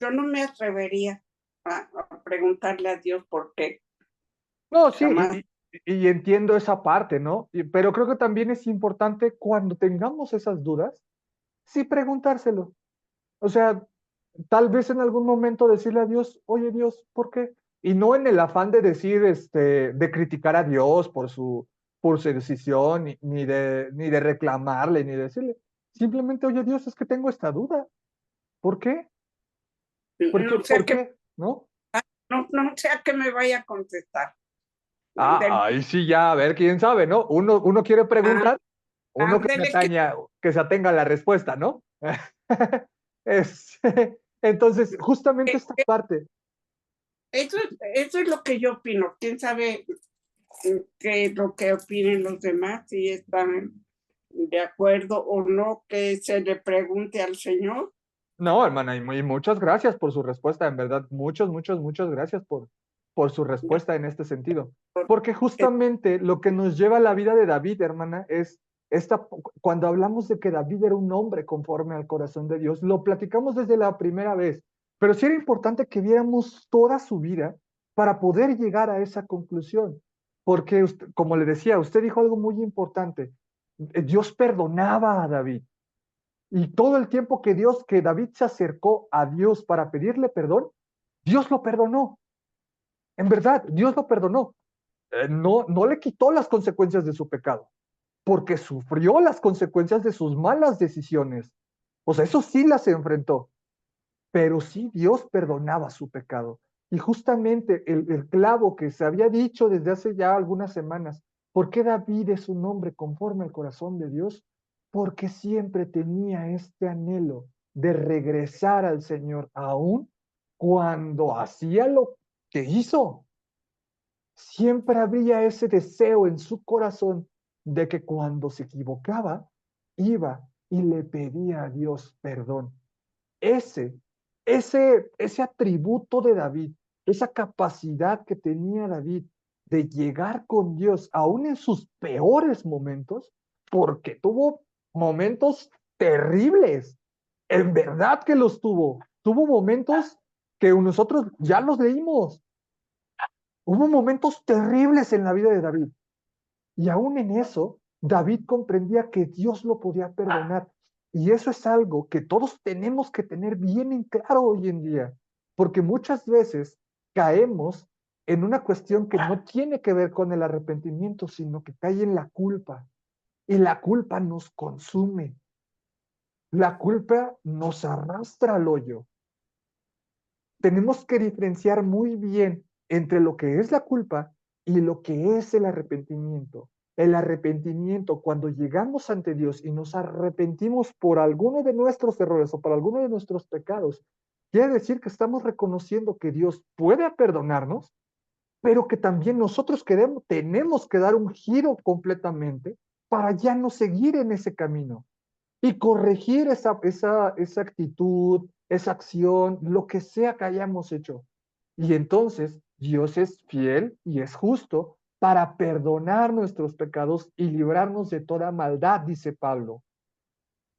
yo no me atrevería a preguntarle a Dios por qué. No, sí, Jamás. y entiendo esa parte, ¿no? Pero creo que también es importante cuando tengamos esas dudas, sí preguntárselo. O sea, tal vez en algún momento decirle a Dios, oye Dios, ¿por qué? Y no en el afán de decir, de criticar a Dios por su decisión, ni de reclamarle, ni de decirle, simplemente, oye Dios, es que tengo esta duda. ¿Por qué? ¿Por qué? No sé ¿Por qué, qué? ¿No? no sé a qué me vaya a contestar. Ah, ahí sí ya, a ver, quién sabe, ¿no? Uno quiere Ah, preguntar, uno ándele, que que se atenga a la respuesta, ¿no? Es, entonces, justamente esta parte. eso es lo que yo opino. ¿Quién sabe qué es lo que opinen los demás? Si están de acuerdo o no, que se le pregunte al Señor. No, hermana, y muchas gracias por su respuesta, en verdad, muchas gracias por su respuesta en este sentido. Porque justamente lo que nos lleva a la vida de David, hermana, es cuando hablamos de que David era un hombre conforme al corazón de Dios, lo platicamos desde la primera vez, pero sí era importante que viéramos toda su vida para poder llegar a esa conclusión. Porque, como le decía, usted dijo algo muy importante. Dios perdonaba a David. Y todo el tiempo que David se acercó a Dios para pedirle perdón, Dios lo perdonó. En verdad, Dios lo perdonó. No le quitó las consecuencias de su pecado, porque sufrió las consecuencias de sus malas decisiones. O sea, eso sí las enfrentó, pero sí Dios perdonaba su pecado. Y justamente el clavo que se había dicho desde hace ya algunas semanas, ¿por qué David es un hombre conforme al corazón de Dios? Porque siempre tenía este anhelo de regresar al Señor, aún cuando hacía lo que hizo. Siempre había ese deseo en su corazón de que cuando se equivocaba, iba y le pedía a Dios perdón. Ese, ese atributo de David, esa capacidad que tenía David de llegar con Dios, aún en sus peores momentos, porque tuvo momentos terribles, en verdad que los tuvo. Tuvo momentos que nosotros ya los leímos. Hubo momentos terribles en la vida de David. Y aún en eso, David comprendía que Dios lo podía perdonar. Y eso es algo que todos tenemos que tener bien en claro hoy en día, porque muchas veces caemos en una cuestión que no tiene que ver con el arrepentimiento, sino que cae en la culpa. Y la culpa nos consume. La culpa nos arrastra al hoyo. Tenemos que diferenciar muy bien entre lo que es la culpa y lo que es el arrepentimiento. El arrepentimiento, cuando llegamos ante Dios y nos arrepentimos por alguno de nuestros errores o por alguno de nuestros pecados, quiere decir que estamos reconociendo que Dios puede perdonarnos, pero que también nosotros tenemos que dar un giro completamente para ya no seguir en ese camino y corregir esa actitud, esa acción, lo que sea que hayamos hecho. Y entonces Dios es fiel y es justo para perdonar nuestros pecados y librarnos de toda maldad, dice Pablo.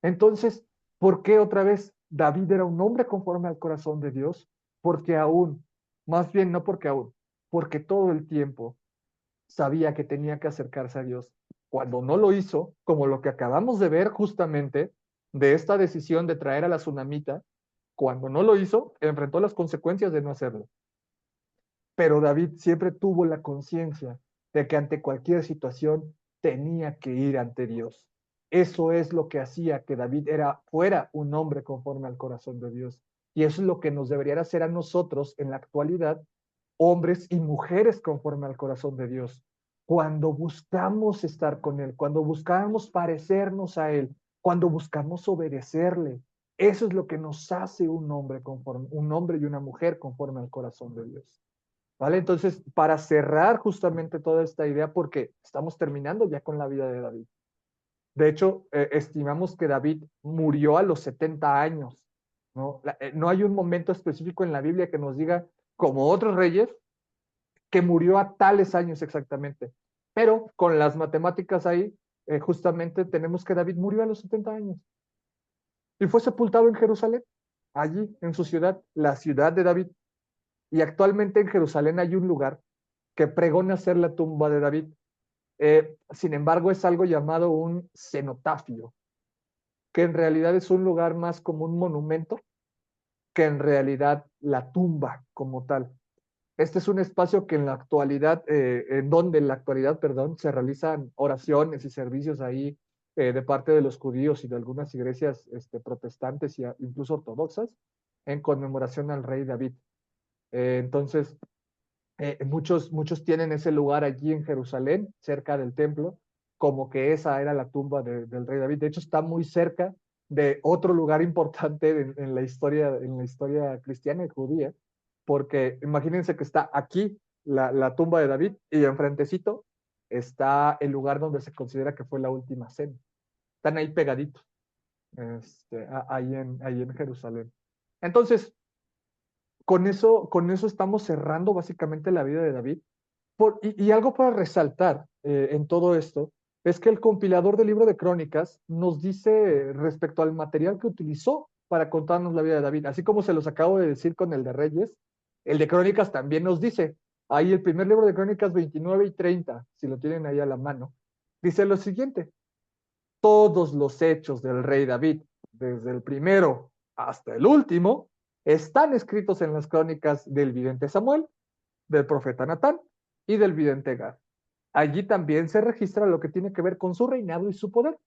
Entonces, ¿por qué otra vez David era un hombre conforme al corazón de Dios? Porque aún, más bien no porque aún, porque todo el tiempo sabía que tenía que acercarse a Dios. Cuando no lo hizo, como lo que acabamos de ver justamente de esta decisión de traer a la tsunamita, cuando no lo hizo, enfrentó las consecuencias de no hacerlo. Pero David siempre tuvo la conciencia de que ante cualquier situación tenía que ir ante Dios. Eso es lo que hacía que David fuera un hombre conforme al corazón de Dios. Y eso es lo que nos debería hacer a nosotros en la actualidad, hombres y mujeres conforme al corazón de Dios. Cuando buscamos estar con Él, cuando buscamos parecernos a Él, cuando buscamos obedecerle, eso es lo que nos hace un hombre y una mujer conforme al corazón de Dios. ¿Vale? Entonces, para cerrar justamente toda esta idea, porque estamos terminando ya con la vida de David. De hecho, estimamos que David murió a los 70 años, ¿no? No hay un momento específico en la Biblia que nos diga, como otros reyes, que murió a tales años exactamente. Pero con las matemáticas ahí, justamente tenemos que David murió a los 70 años y fue sepultado en Jerusalén, allí en su ciudad, la ciudad de David. Y actualmente en Jerusalén hay un lugar que pregona ser la tumba de David. Sin embargo, es algo llamado un cenotafio, que en realidad es un lugar más como un monumento que en realidad la tumba como tal. Este es un espacio que en la actualidad, en donde en la actualidad, perdón, se realizan oraciones y servicios ahí de parte de los judíos y de algunas iglesias protestantes e incluso ortodoxas en conmemoración al rey David. Entonces, muchos tienen ese lugar allí en Jerusalén, cerca del templo, como que esa era la tumba del rey David. De hecho, está muy cerca de otro lugar importante en la historia cristiana y judía, porque imagínense que está aquí la tumba de David y enfrentecito está el lugar donde se considera que fue la última cena. Están ahí pegaditos, ahí en Jerusalén. Entonces, con eso estamos cerrando básicamente la vida de David. Y algo para resaltar en todo esto es que el compilador del libro de Crónicas nos dice respecto al material que utilizó para contarnos la vida de David, así como se los acabo de decir con el de Reyes, el de Crónicas también nos dice, ahí el primer libro de Crónicas 29 y 30, si lo tienen ahí a la mano, dice lo siguiente: todos los hechos del rey David, desde el primero hasta el último, están escritos en las crónicas del vidente Samuel, del profeta Natán y del vidente Gad. Allí también se registra lo que tiene que ver con su reinado y su poder.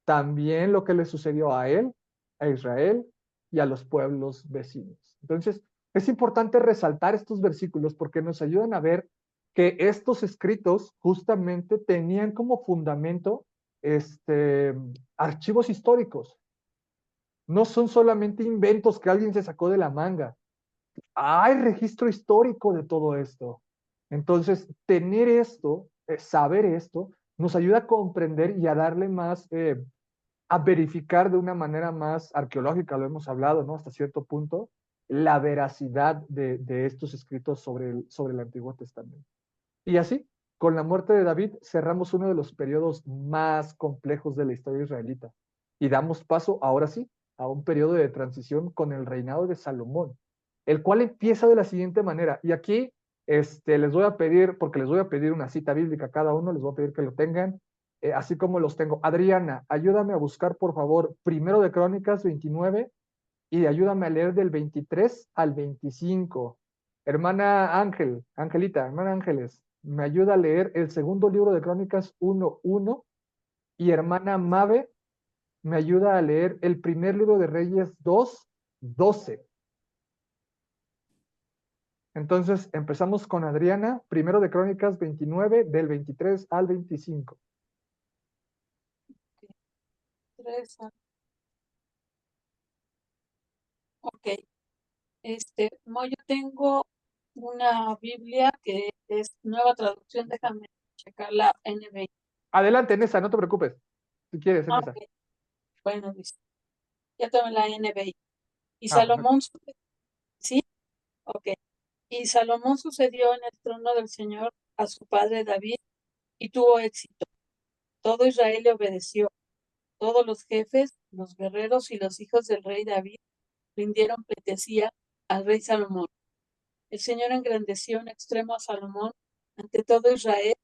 También lo que le sucedió a él, a Israel y a los pueblos vecinos. Entonces, es importante resaltar estos versículos porque nos ayudan a ver que estos escritos justamente tenían como fundamento archivos históricos. No son solamente inventos que alguien se sacó de la manga. Hay registro histórico de todo esto. Entonces, tener esto, saber esto, nos ayuda a comprender y a darle más, a verificar de una manera más arqueológica, lo hemos hablado, ¿no? Hasta cierto punto, la veracidad de estos escritos sobre el Antiguo Testamento. Y así, con la muerte de David, cerramos uno de los periodos más complejos de la historia israelita y damos paso, ahora sí, a un periodo de transición con el reinado de Salomón, el cual empieza de la siguiente manera. Y aquí les voy a pedir, porque les voy a pedir una cita bíblica a cada uno, les voy a pedir que lo tengan, así como los tengo. Adriana, ayúdame a buscar, por favor, primero de Crónicas 29 y ayúdame a leer del 23 al 25. Hermana Ángel, Angelita, hermana Ángeles, me ayuda a leer el segundo libro de Crónicas 1:1 y hermana Mabe me ayuda a leer el primer libro de Reyes 2:12. Entonces empezamos con Adriana, primero de Crónicas 29, del 23 al 25. Ok, como yo tengo una Biblia que es nueva traducción, déjame checar la NBI. Adelante, en esa, no te preocupes. Si quieres, en esa. Ok, bueno, listo. Ya tengo la NBI. Y Perfecto. Salomón, ¿sí? Ok. Y Salomón sucedió en el trono del Señor a su padre David y tuvo éxito. Todo Israel le obedeció. Todos los jefes, los guerreros y los hijos del rey David rindieron pleitesía al rey Salomón. El Señor engrandeció en extremo a Salomón ante todo Israel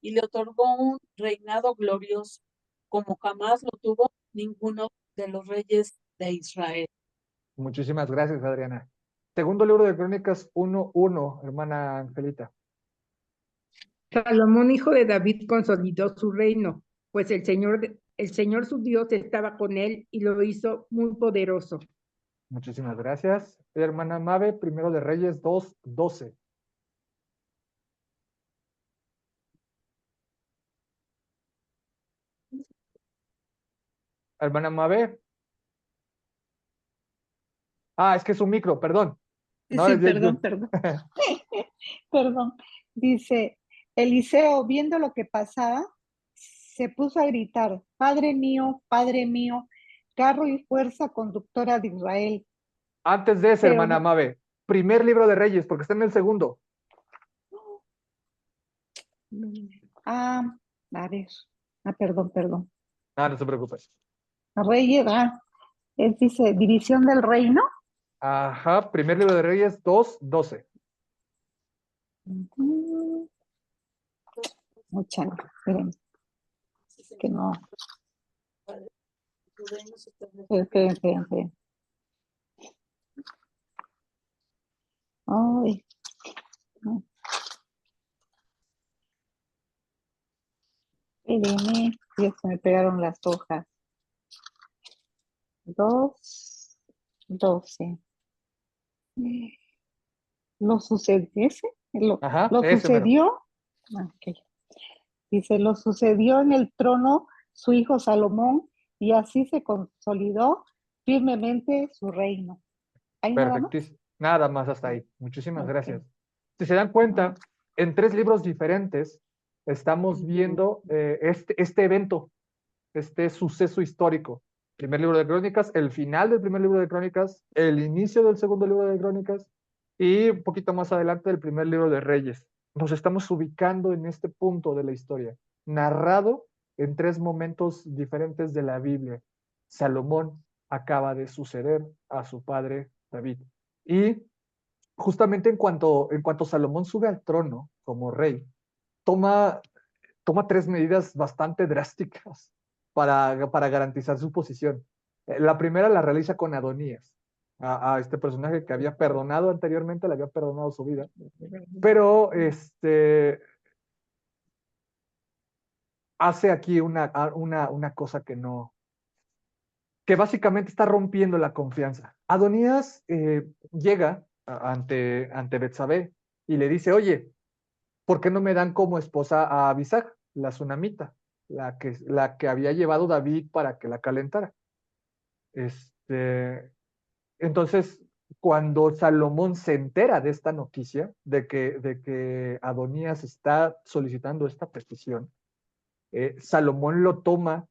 y le otorgó un reinado glorioso, como jamás lo tuvo ninguno de los reyes de Israel. Muchísimas gracias, Adriana. Segundo libro de Crónicas 1:1, hermana Angelita. Salomón, hijo de David, consolidó su reino, pues el Señor su Dios estaba con él y lo hizo muy poderoso. Muchísimas gracias. Hermana Mabe, primero de Reyes 2:12. Hermana Mabe. Ah, es que es un micro, perdón. No, Sí, perdón. Perdón. Dice, Eliseo, viendo lo que pasaba, se puso a gritar, Padre mío, carro y fuerza conductora de Israel. Antes de ese, hermana Mabe, primer libro de Reyes, porque está en el segundo. A ver. Perdón. Ah, no se preocupe. Reyes, dice, división del reino. Ajá, primer libro de Reyes 2:12. Mucha, miren, que no. Esperen. Ay, no. Espérenme, ya se me pegaron las hojas. 2:12. ¿Lo sucediese? Ajá, ¿Lo ese mero. sucedió? Okay. Dice, lo sucedió en el trono su hijo Salomón y así se consolidó firmemente su reino. ¿Hay nada más? Perfectísimo. Nada más hasta ahí. Muchísimas Ok. gracias. Si se dan cuenta, en 3 libros diferentes estamos viendo este evento, este suceso histórico. Primer libro de Crónicas, el final del primer libro de Crónicas, el inicio del segundo libro de Crónicas y un poquito más adelante del primer libro de Reyes. Nos estamos ubicando en este punto de la historia, narrado en 3 momentos diferentes de la Biblia. Salomón acaba de suceder a su padre David. Y justamente en cuanto Salomón sube al trono como rey, toma 3 medidas bastante drásticas para garantizar su posición. La primera la realiza con Adonías. a este personaje que había perdonado anteriormente, le había perdonado su vida, pero hace aquí una cosa que no, que básicamente está rompiendo la confianza. Adonías llega ante Betsabé y le dice, oye, ¿por qué no me dan como esposa a Abisag, la sunamita, la que había llevado David para que la calentara? Entonces, cuando Salomón se entera de esta noticia, de que Adonías está solicitando esta petición, Salomón lo toma,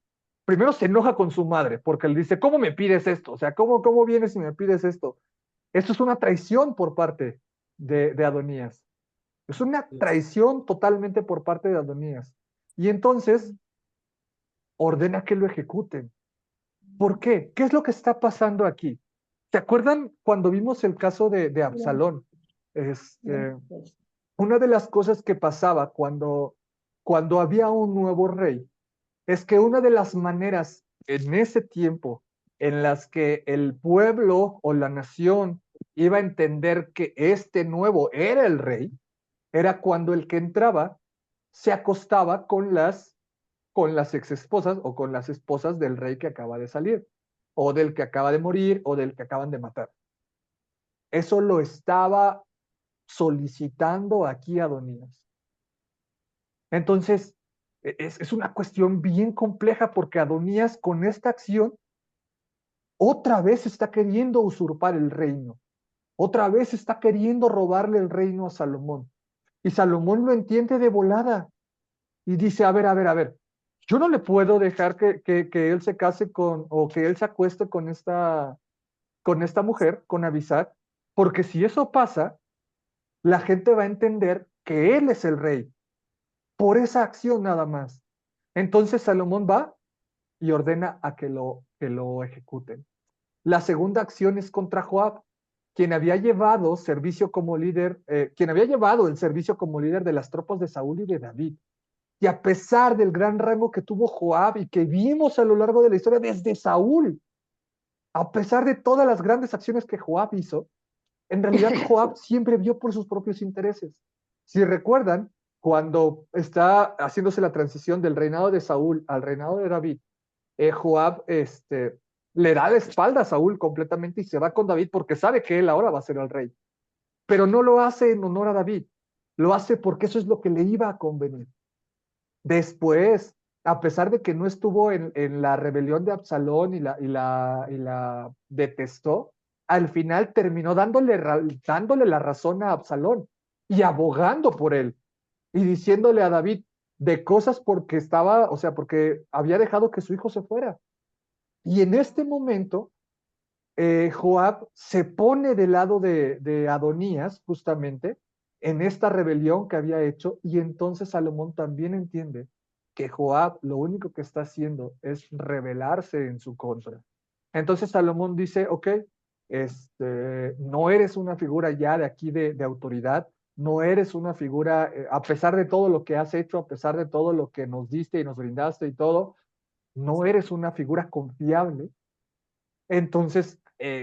primero se enoja con su madre, porque le dice, ¿cómo me pides esto? O sea, ¿cómo vienes y me pides esto? Esto es una traición por parte de Adonías. Es una traición totalmente por parte de Adonías. Y entonces ordena que lo ejecuten. ¿Por qué? ¿Qué es lo que está pasando aquí? ¿Se acuerdan cuando vimos el caso de Absalón? Una de las cosas que pasaba cuando había un nuevo rey es que una de las maneras en ese tiempo en las que el pueblo o la nación iba a entender que este nuevo era el rey, era cuando el que entraba se acostaba con las exesposas o con las esposas del rey que acaba de salir, o del que acaba de morir, o del que acaban de matar. Eso lo estaba solicitando aquí Adonías. Entonces, es una cuestión bien compleja porque Adonías con esta acción otra vez está queriendo usurpar el reino, otra vez está queriendo robarle el reino a Salomón. Y Salomón lo entiende de volada y dice, a ver, yo no le puedo dejar que él se case o que él se acueste con esta mujer, con Abisag, porque si eso pasa, la gente va a entender que él es el rey, por esa acción nada más. Entonces Salomón va y ordena a que lo ejecuten. La segunda acción es contra Joab, quien había llevado servicio como líder, quien había llevado el servicio como líder de las tropas de Saúl y de David. Y a pesar del gran rango que tuvo Joab y que vimos a lo largo de la historia desde Saúl, a pesar de todas las grandes acciones que Joab hizo, en realidad Joab siempre vio por sus propios intereses. Si recuerdan, cuando está haciéndose la transición del reinado de Saúl al reinado de David, Joab le da la espalda a Saúl completamente y se va con David porque sabe que él ahora va a ser el rey. Pero no lo hace en honor a David, lo hace porque eso es lo que le iba a convenir. Después, a pesar de que no estuvo en la rebelión de Absalón y la detestó, al final terminó dándole la razón a Absalón y abogando por él y diciéndole a David de cosas porque estaba, o sea, porque había dejado que su hijo se fuera. Y en este momento, Joab se pone del lado de Adonías, justamente, en esta rebelión que había hecho, y entonces Salomón también entiende que Joab lo único que está haciendo es rebelarse en su contra. Entonces Salomón dice, ok, no eres una figura ya de aquí de autoridad, no eres una figura, a pesar de todo lo que has hecho, a pesar de todo lo que nos diste y nos brindaste y todo, no eres una figura confiable. Entonces,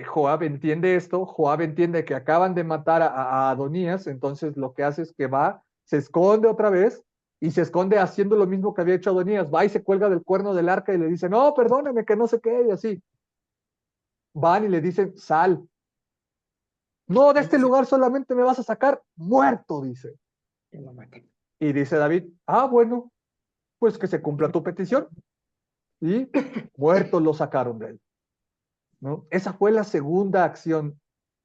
Joab entiende esto, Joab entiende que acaban de matar a Adonías, entonces lo que hace es que va, se esconde otra vez y se esconde haciendo lo mismo que había hecho Adonías, va y se cuelga del cuerno del arca y le dice, no, perdóname, que no sé qué, y así. Van y le dicen, sal. No, de este lugar solamente me vas a sacar muerto, dice. Y dice David, bueno, pues que se cumpla tu petición. Y muertos lo sacaron de él, ¿no? Esa fue la segunda acción.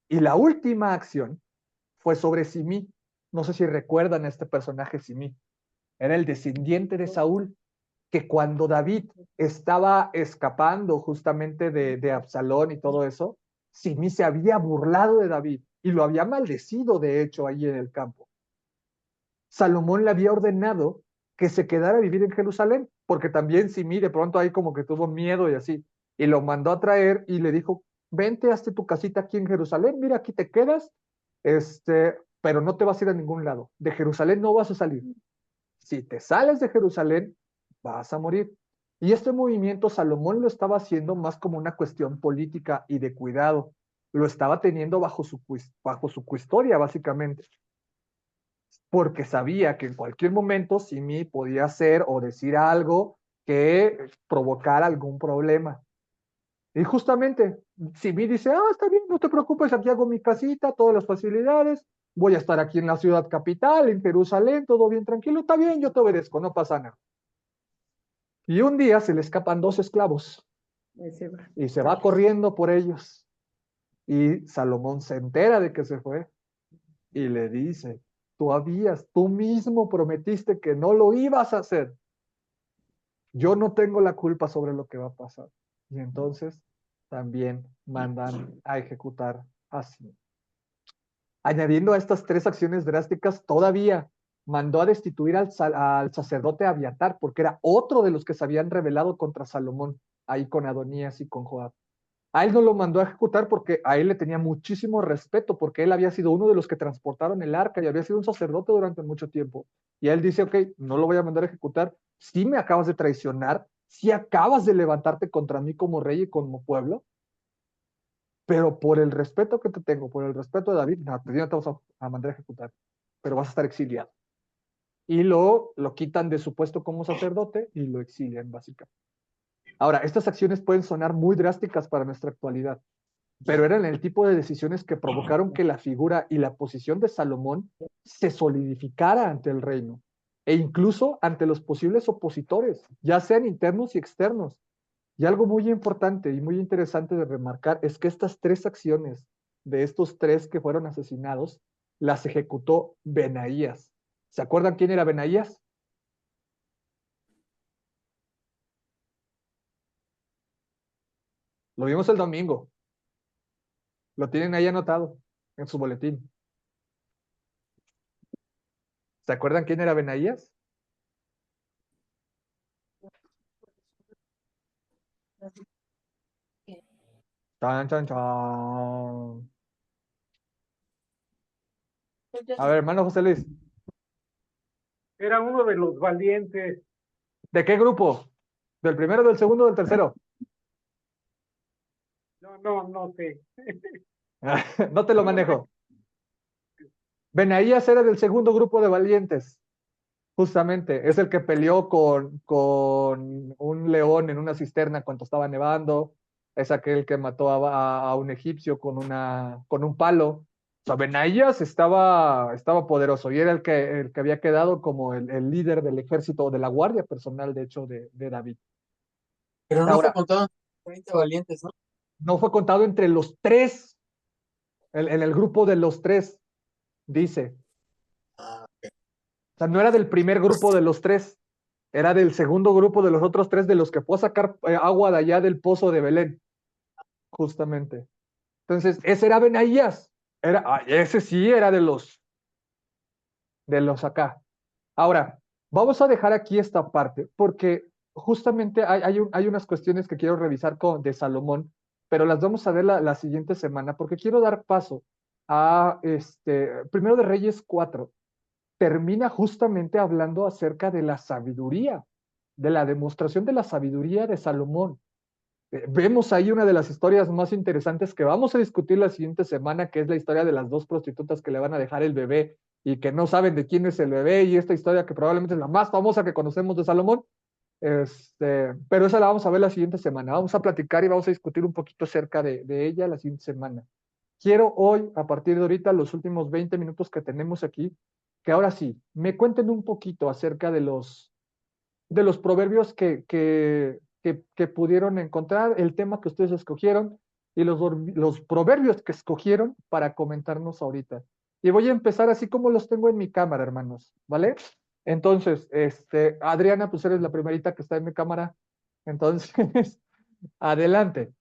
Y la última acción fue sobre Simí. No sé si recuerdan a este personaje Simí. Era el descendiente de Saúl, que cuando David estaba escapando justamente de Absalón y todo eso, Simí se había burlado de David y lo había maldecido, de hecho, allí en el campo. Salomón le había ordenado que se quedara a vivir en Jerusalén, porque también Simí de pronto ahí como que tuvo miedo y así, y lo mandó a traer y le dijo, vente, hazte tu casita aquí en Jerusalén, mira, aquí te quedas, pero no te vas a ir a ningún lado, de Jerusalén no vas a salir. Si te sales de Jerusalén, vas a morir. Y este movimiento Salomón lo estaba haciendo más como una cuestión política y de cuidado, lo estaba teniendo bajo su custodia, básicamente, porque sabía que en cualquier momento Simi podía hacer o decir algo que provocara algún problema. Y justamente, Simi dice, está bien, no te preocupes, aquí hago mi casita, todas las facilidades, voy a estar aquí en la ciudad capital, en Jerusalén, todo bien tranquilo, está bien, yo te obedezco, no pasa nada. Y un día se le escapan 2 esclavos y se va corriendo por ellos. Y Salomón se entera de que se fue y le dice, tú mismo prometiste que no lo ibas a hacer. Yo no tengo la culpa sobre lo que va a pasar. Y entonces también mandan a ejecutar así. Añadiendo a estas 3 acciones drásticas, todavía mandó a destituir al sacerdote Abiatar, porque era otro de los que se habían rebelado contra Salomón, ahí con Adonías y con Joab. A él no lo mandó a ejecutar porque a él le tenía muchísimo respeto, porque él había sido uno de los que transportaron el arca y había sido un sacerdote durante mucho tiempo. Y él dice, ok, no lo voy a mandar a ejecutar, si me acabas de traicionar, si acabas de levantarte contra mí como rey y como pueblo, pero por el respeto que te tengo, por el respeto de David, no, te vamos a mandar a ejecutar, pero vas a estar exiliado. Y lo quitan de su puesto como sacerdote y lo exilian, básicamente. Ahora, estas acciones pueden sonar muy drásticas para nuestra actualidad, pero eran el tipo de decisiones que provocaron que la figura y la posición de Salomón se solidificara ante el reino e incluso ante los posibles opositores, ya sean internos y externos. Y algo muy importante y muy interesante de remarcar es que estas 3 acciones de estos 3 que fueron asesinados las ejecutó Benaías. ¿Se acuerdan quién era Benaías? Lo vimos el domingo. Lo tienen ahí anotado en su boletín. ¿Se acuerdan quién era Benaías? Chan, chan, chan. A ver, hermano José Luis, Era uno de los valientes. ¿de qué grupo? ¿Del primero, del segundo o del tercero? No sé. No te lo manejo. Benaías era del segundo grupo de valientes, justamente. Es el que peleó con un león en una cisterna cuando estaba nevando. Es aquel que mató a un egipcio con un palo. O sea, Benaías estaba poderoso y era el que había quedado como el líder del ejército, de la guardia personal, de hecho, de David. Pero no fue Ahora, contado en 30 valientes, ¿no? no fue contado entre los 3, en el grupo de los 3, dice. Ah, ok. O sea, no era del primer grupo de los 3, era del segundo grupo de los otros 3 de los que fue a sacar agua de allá del pozo de Belén, justamente. Entonces, ese era Benaías. Ese sí era de los acá. Ahora, vamos a dejar aquí esta parte, porque justamente hay unas cuestiones que quiero revisar de Salomón, pero las vamos a ver la siguiente semana, porque quiero dar paso a Primero de Reyes 4. Termina justamente hablando acerca de la sabiduría, de la demostración de la sabiduría de Salomón. Vemos ahí una de las historias más interesantes que vamos a discutir la siguiente semana, que es la historia de las 2 prostitutas que le van a dejar el bebé y que no saben de quién es el bebé, y esta historia que probablemente es la más famosa que conocemos de Salomón. Pero esa la vamos a ver la siguiente semana. Vamos a platicar y vamos a discutir un poquito acerca de ella la siguiente semana. Quiero hoy, a partir de ahorita, los últimos 20 minutos que tenemos aquí, que ahora sí, me cuenten un poquito acerca de los proverbios que pudieron encontrar, el tema que ustedes escogieron y los proverbios que escogieron para comentarnos ahorita. Y voy a empezar así como los tengo en mi cámara, hermanos, ¿vale? Entonces, Adriana, pues eres la primerita que está en mi cámara. Entonces, adelante.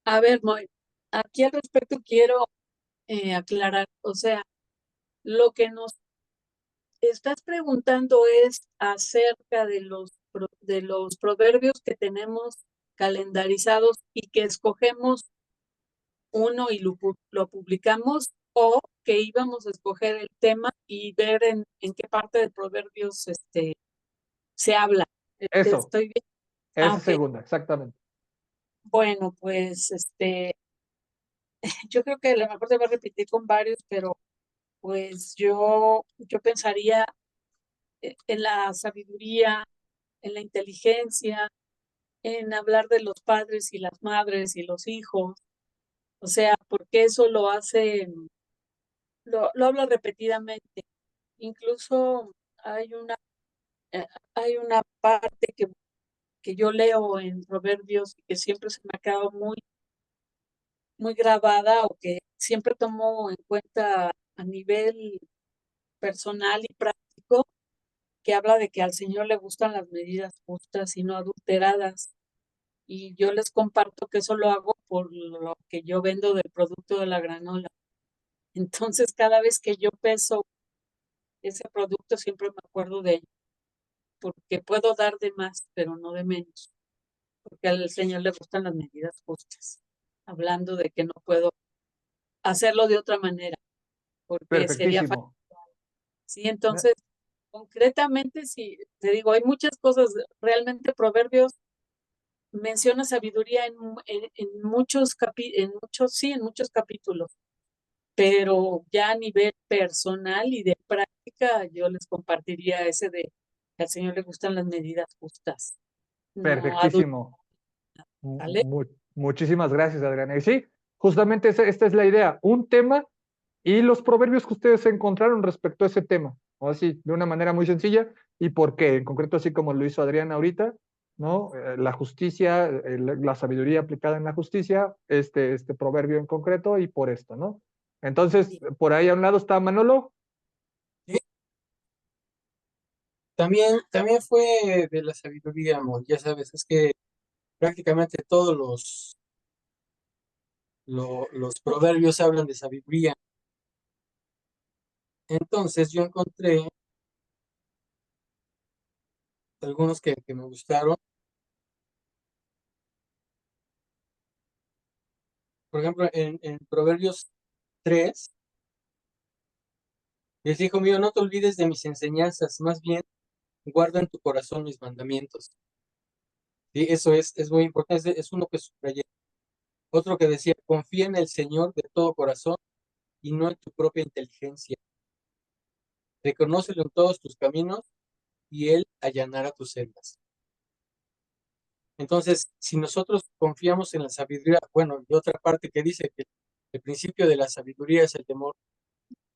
A ver, Moy, aquí al respecto quiero aclarar, o sea, lo que nos estás preguntando es acerca de de los proverbios que tenemos calendarizados y que escogemos uno y lo publicamos, o que íbamos a escoger el tema y ver en qué parte de proverbios se habla. Eso, Estoy bien. Ah, esa ok. segunda, exactamente. Bueno, pues yo creo que a lo mejor se va a repetir con varios, pero pues yo pensaría en la sabiduría, en la inteligencia, en hablar de los padres y las madres y los hijos. O sea, porque eso lo hace, lo habla repetidamente. Incluso hay una, hay una parte que yo leo en Proverbios y que siempre se me ha quedado muy grabada o que siempre tomo en cuenta a nivel personal y práctico, que habla de que al Señor le gustan las medidas justas y no adulteradas. Y yo les comparto que eso lo hago por lo que yo vendo del producto de la granola. Entonces, cada vez que yo peso ese producto, siempre me acuerdo de ello, porque puedo dar de más, pero no de menos, porque al Señor le gustan las medidas justas, hablando de que no puedo hacerlo de otra manera, porque sería fácil. Perfectísimo. Sí, entonces, concretamente, sí, te digo, hay muchas cosas, realmente Proverbios menciona sabiduría en muchos sí, en muchos capítulos, pero ya a nivel personal y de práctica, yo les compartiría ese de que al Señor le gustan las medidas justas, no adultas, Perfectísimo. ¿vale? Muchísimas gracias, Adriana. Y sí, justamente esta es la idea, un tema y los proverbios que ustedes encontraron respecto a ese tema, o así, de una manera muy sencilla, y por qué, en concreto, así como lo hizo Adriana ahorita, ¿no? La justicia, la sabiduría aplicada en la justicia, este proverbio en concreto, y por esto, ¿no? Entonces, por ahí a un lado está Manolo. Sí. También fue de la sabiduría, amor. Ya sabes, es que prácticamente todos los proverbios hablan de sabiduría. Entonces yo encontré algunos que me gustaron. Por ejemplo, en Proverbios 3, dice, hijo mío, no te olvides de mis enseñanzas, más bien guarda en tu corazón mis mandamientos. Sí, eso es muy importante, es uno que subrayé. Otro que decía, confía en el Señor de todo corazón y no en tu propia inteligencia. Reconócelo en todos tus caminos y Él allanará tus sendas. Entonces, si nosotros confiamos en la sabiduría, bueno, y otra parte que dice que el principio de la sabiduría es el temor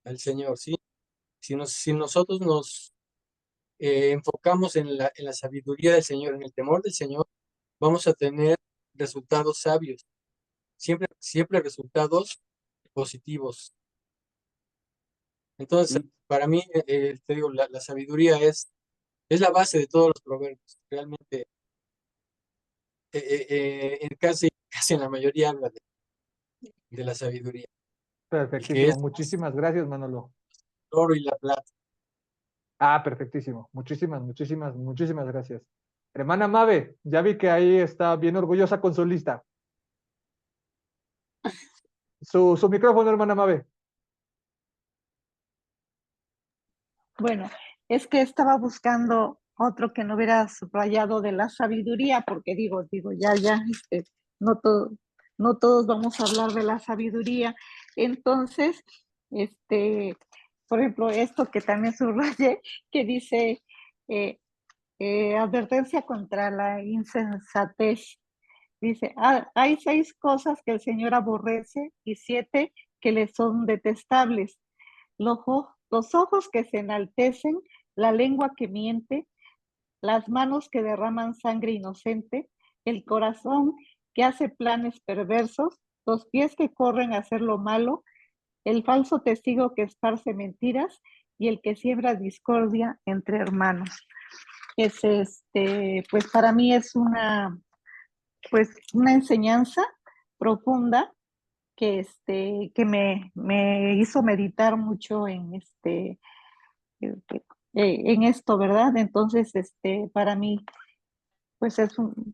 al Señor, ¿sí? Si nosotros nos enfocamos en la sabiduría del Señor, en el temor del Señor, vamos a tener resultados sabios, siempre resultados positivos. Entonces, para mí, te digo, la sabiduría es la base de todos los proverbios. Realmente, casi en la mayoría habla de la sabiduría, y que Perfectísimo, es muchísimas gracias, Manolo. el oro y la plata. Ah, perfectísimo. Muchísimas gracias. Hermana Mabe, ya vi que ahí está bien orgullosa con su lista. Su micrófono, hermana Mabe. Bueno, es que estaba buscando otro que no hubiera subrayado de la sabiduría, porque digo, ya, no todo, no todos vamos a hablar de la sabiduría. Entonces, por ejemplo, esto que también subrayé, que dice advertencia contra la insensatez. Dice, hay 6 cosas que el Señor aborrece y 7 que le son detestables. Los ojos que se enaltecen, la lengua que miente, las manos que derraman sangre inocente, el corazón que hace planes perversos, los pies que corren a hacer lo malo, el falso testigo que esparce mentiras y el que siembra discordia entre hermanos. Es pues para mí es una enseñanza profunda que me hizo meditar mucho en esto, ¿verdad? Entonces, para mí, pues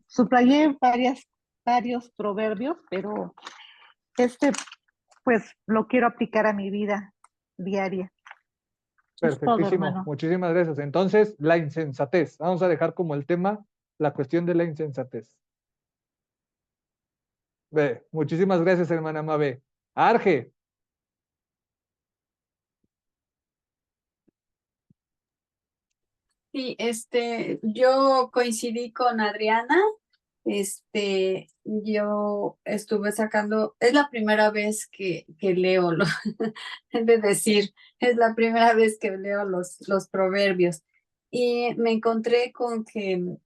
subrayé varios proverbios, pero este, pues lo quiero aplicar a mi vida diaria. Es todo, Perfectísimo, hermano. muchísimas gracias. Entonces, la insensatez. Vamos a dejar como el tema la cuestión de la insensatez. Muchísimas gracias, hermana Mabe. Arge. Sí, yo coincidí con Adriana. Yo estuve sacando, es la primera vez que leo, es de decir, es la primera vez que leo los proverbios. Y me encontré con que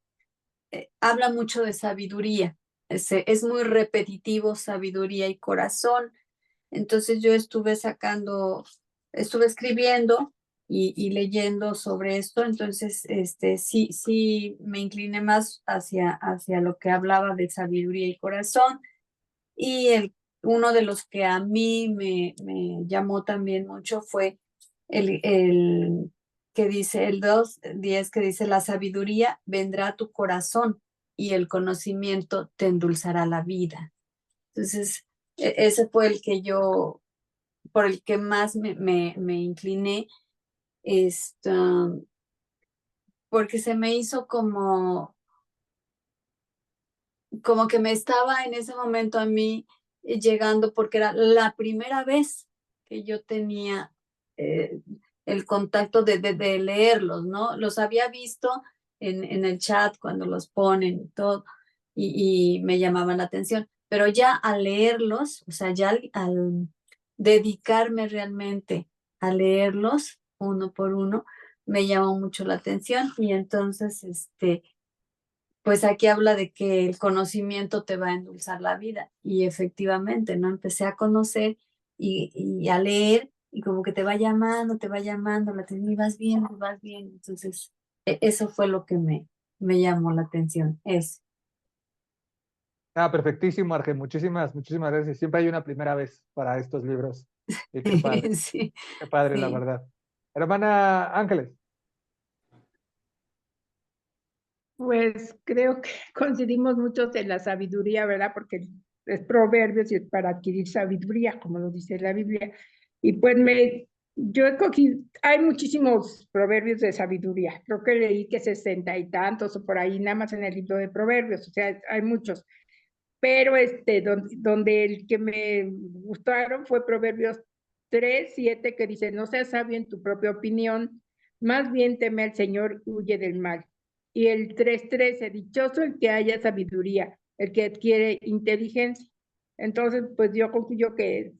habla mucho de sabiduría. Es muy repetitivo, sabiduría y corazón. Entonces yo estuve escribiendo y leyendo sobre esto, entonces sí me incliné más hacia lo que hablaba de sabiduría y corazón. Y uno de los que a mí me llamó también mucho fue el que dice, el 2:10, que dice: la sabiduría vendrá a tu corazón y el conocimiento te endulzará la vida. Entonces, ese fue por el que más me incliné, porque se me hizo como que me estaba en ese momento a mí llegando, porque era la primera vez que yo tenía el contacto de leerlos, ¿no? Los había visto en el chat cuando los ponen y todo, y me llamaban la atención, pero ya al leerlos, o sea, ya al dedicarme realmente a leerlos uno por uno, me llamó mucho la atención. Y entonces, pues aquí habla de que el conocimiento te va a endulzar la vida. Y efectivamente, ¿no? Empecé a conocer y a leer, y como que te va llamando la atención, y vas viendo, vas viendo. Entonces, eso fue lo que me llamó la atención. Ah, perfectísimo, Arge. Muchísimas gracias. Siempre hay una primera vez para estos libros. Y qué padre, Sí, qué padre, la sí. verdad. Hermana Ángeles. Pues creo que coincidimos muchos en la sabiduría, ¿verdad? Porque es proverbios y es para adquirir sabiduría, como lo dice la Biblia. Y pues yo he cogido, hay muchísimos proverbios de sabiduría. Creo que leí que 60 y tantos o por ahí, nada más en el libro de proverbios. O sea, hay muchos. Pero donde el que me gustaron fue Proverbios 3:7, que dice: no seas sabio en tu propia opinión, más bien teme al Señor y huye del mal. Y el 3:13: dichoso el que haya sabiduría, el que adquiere inteligencia. Entonces, pues yo concluyo que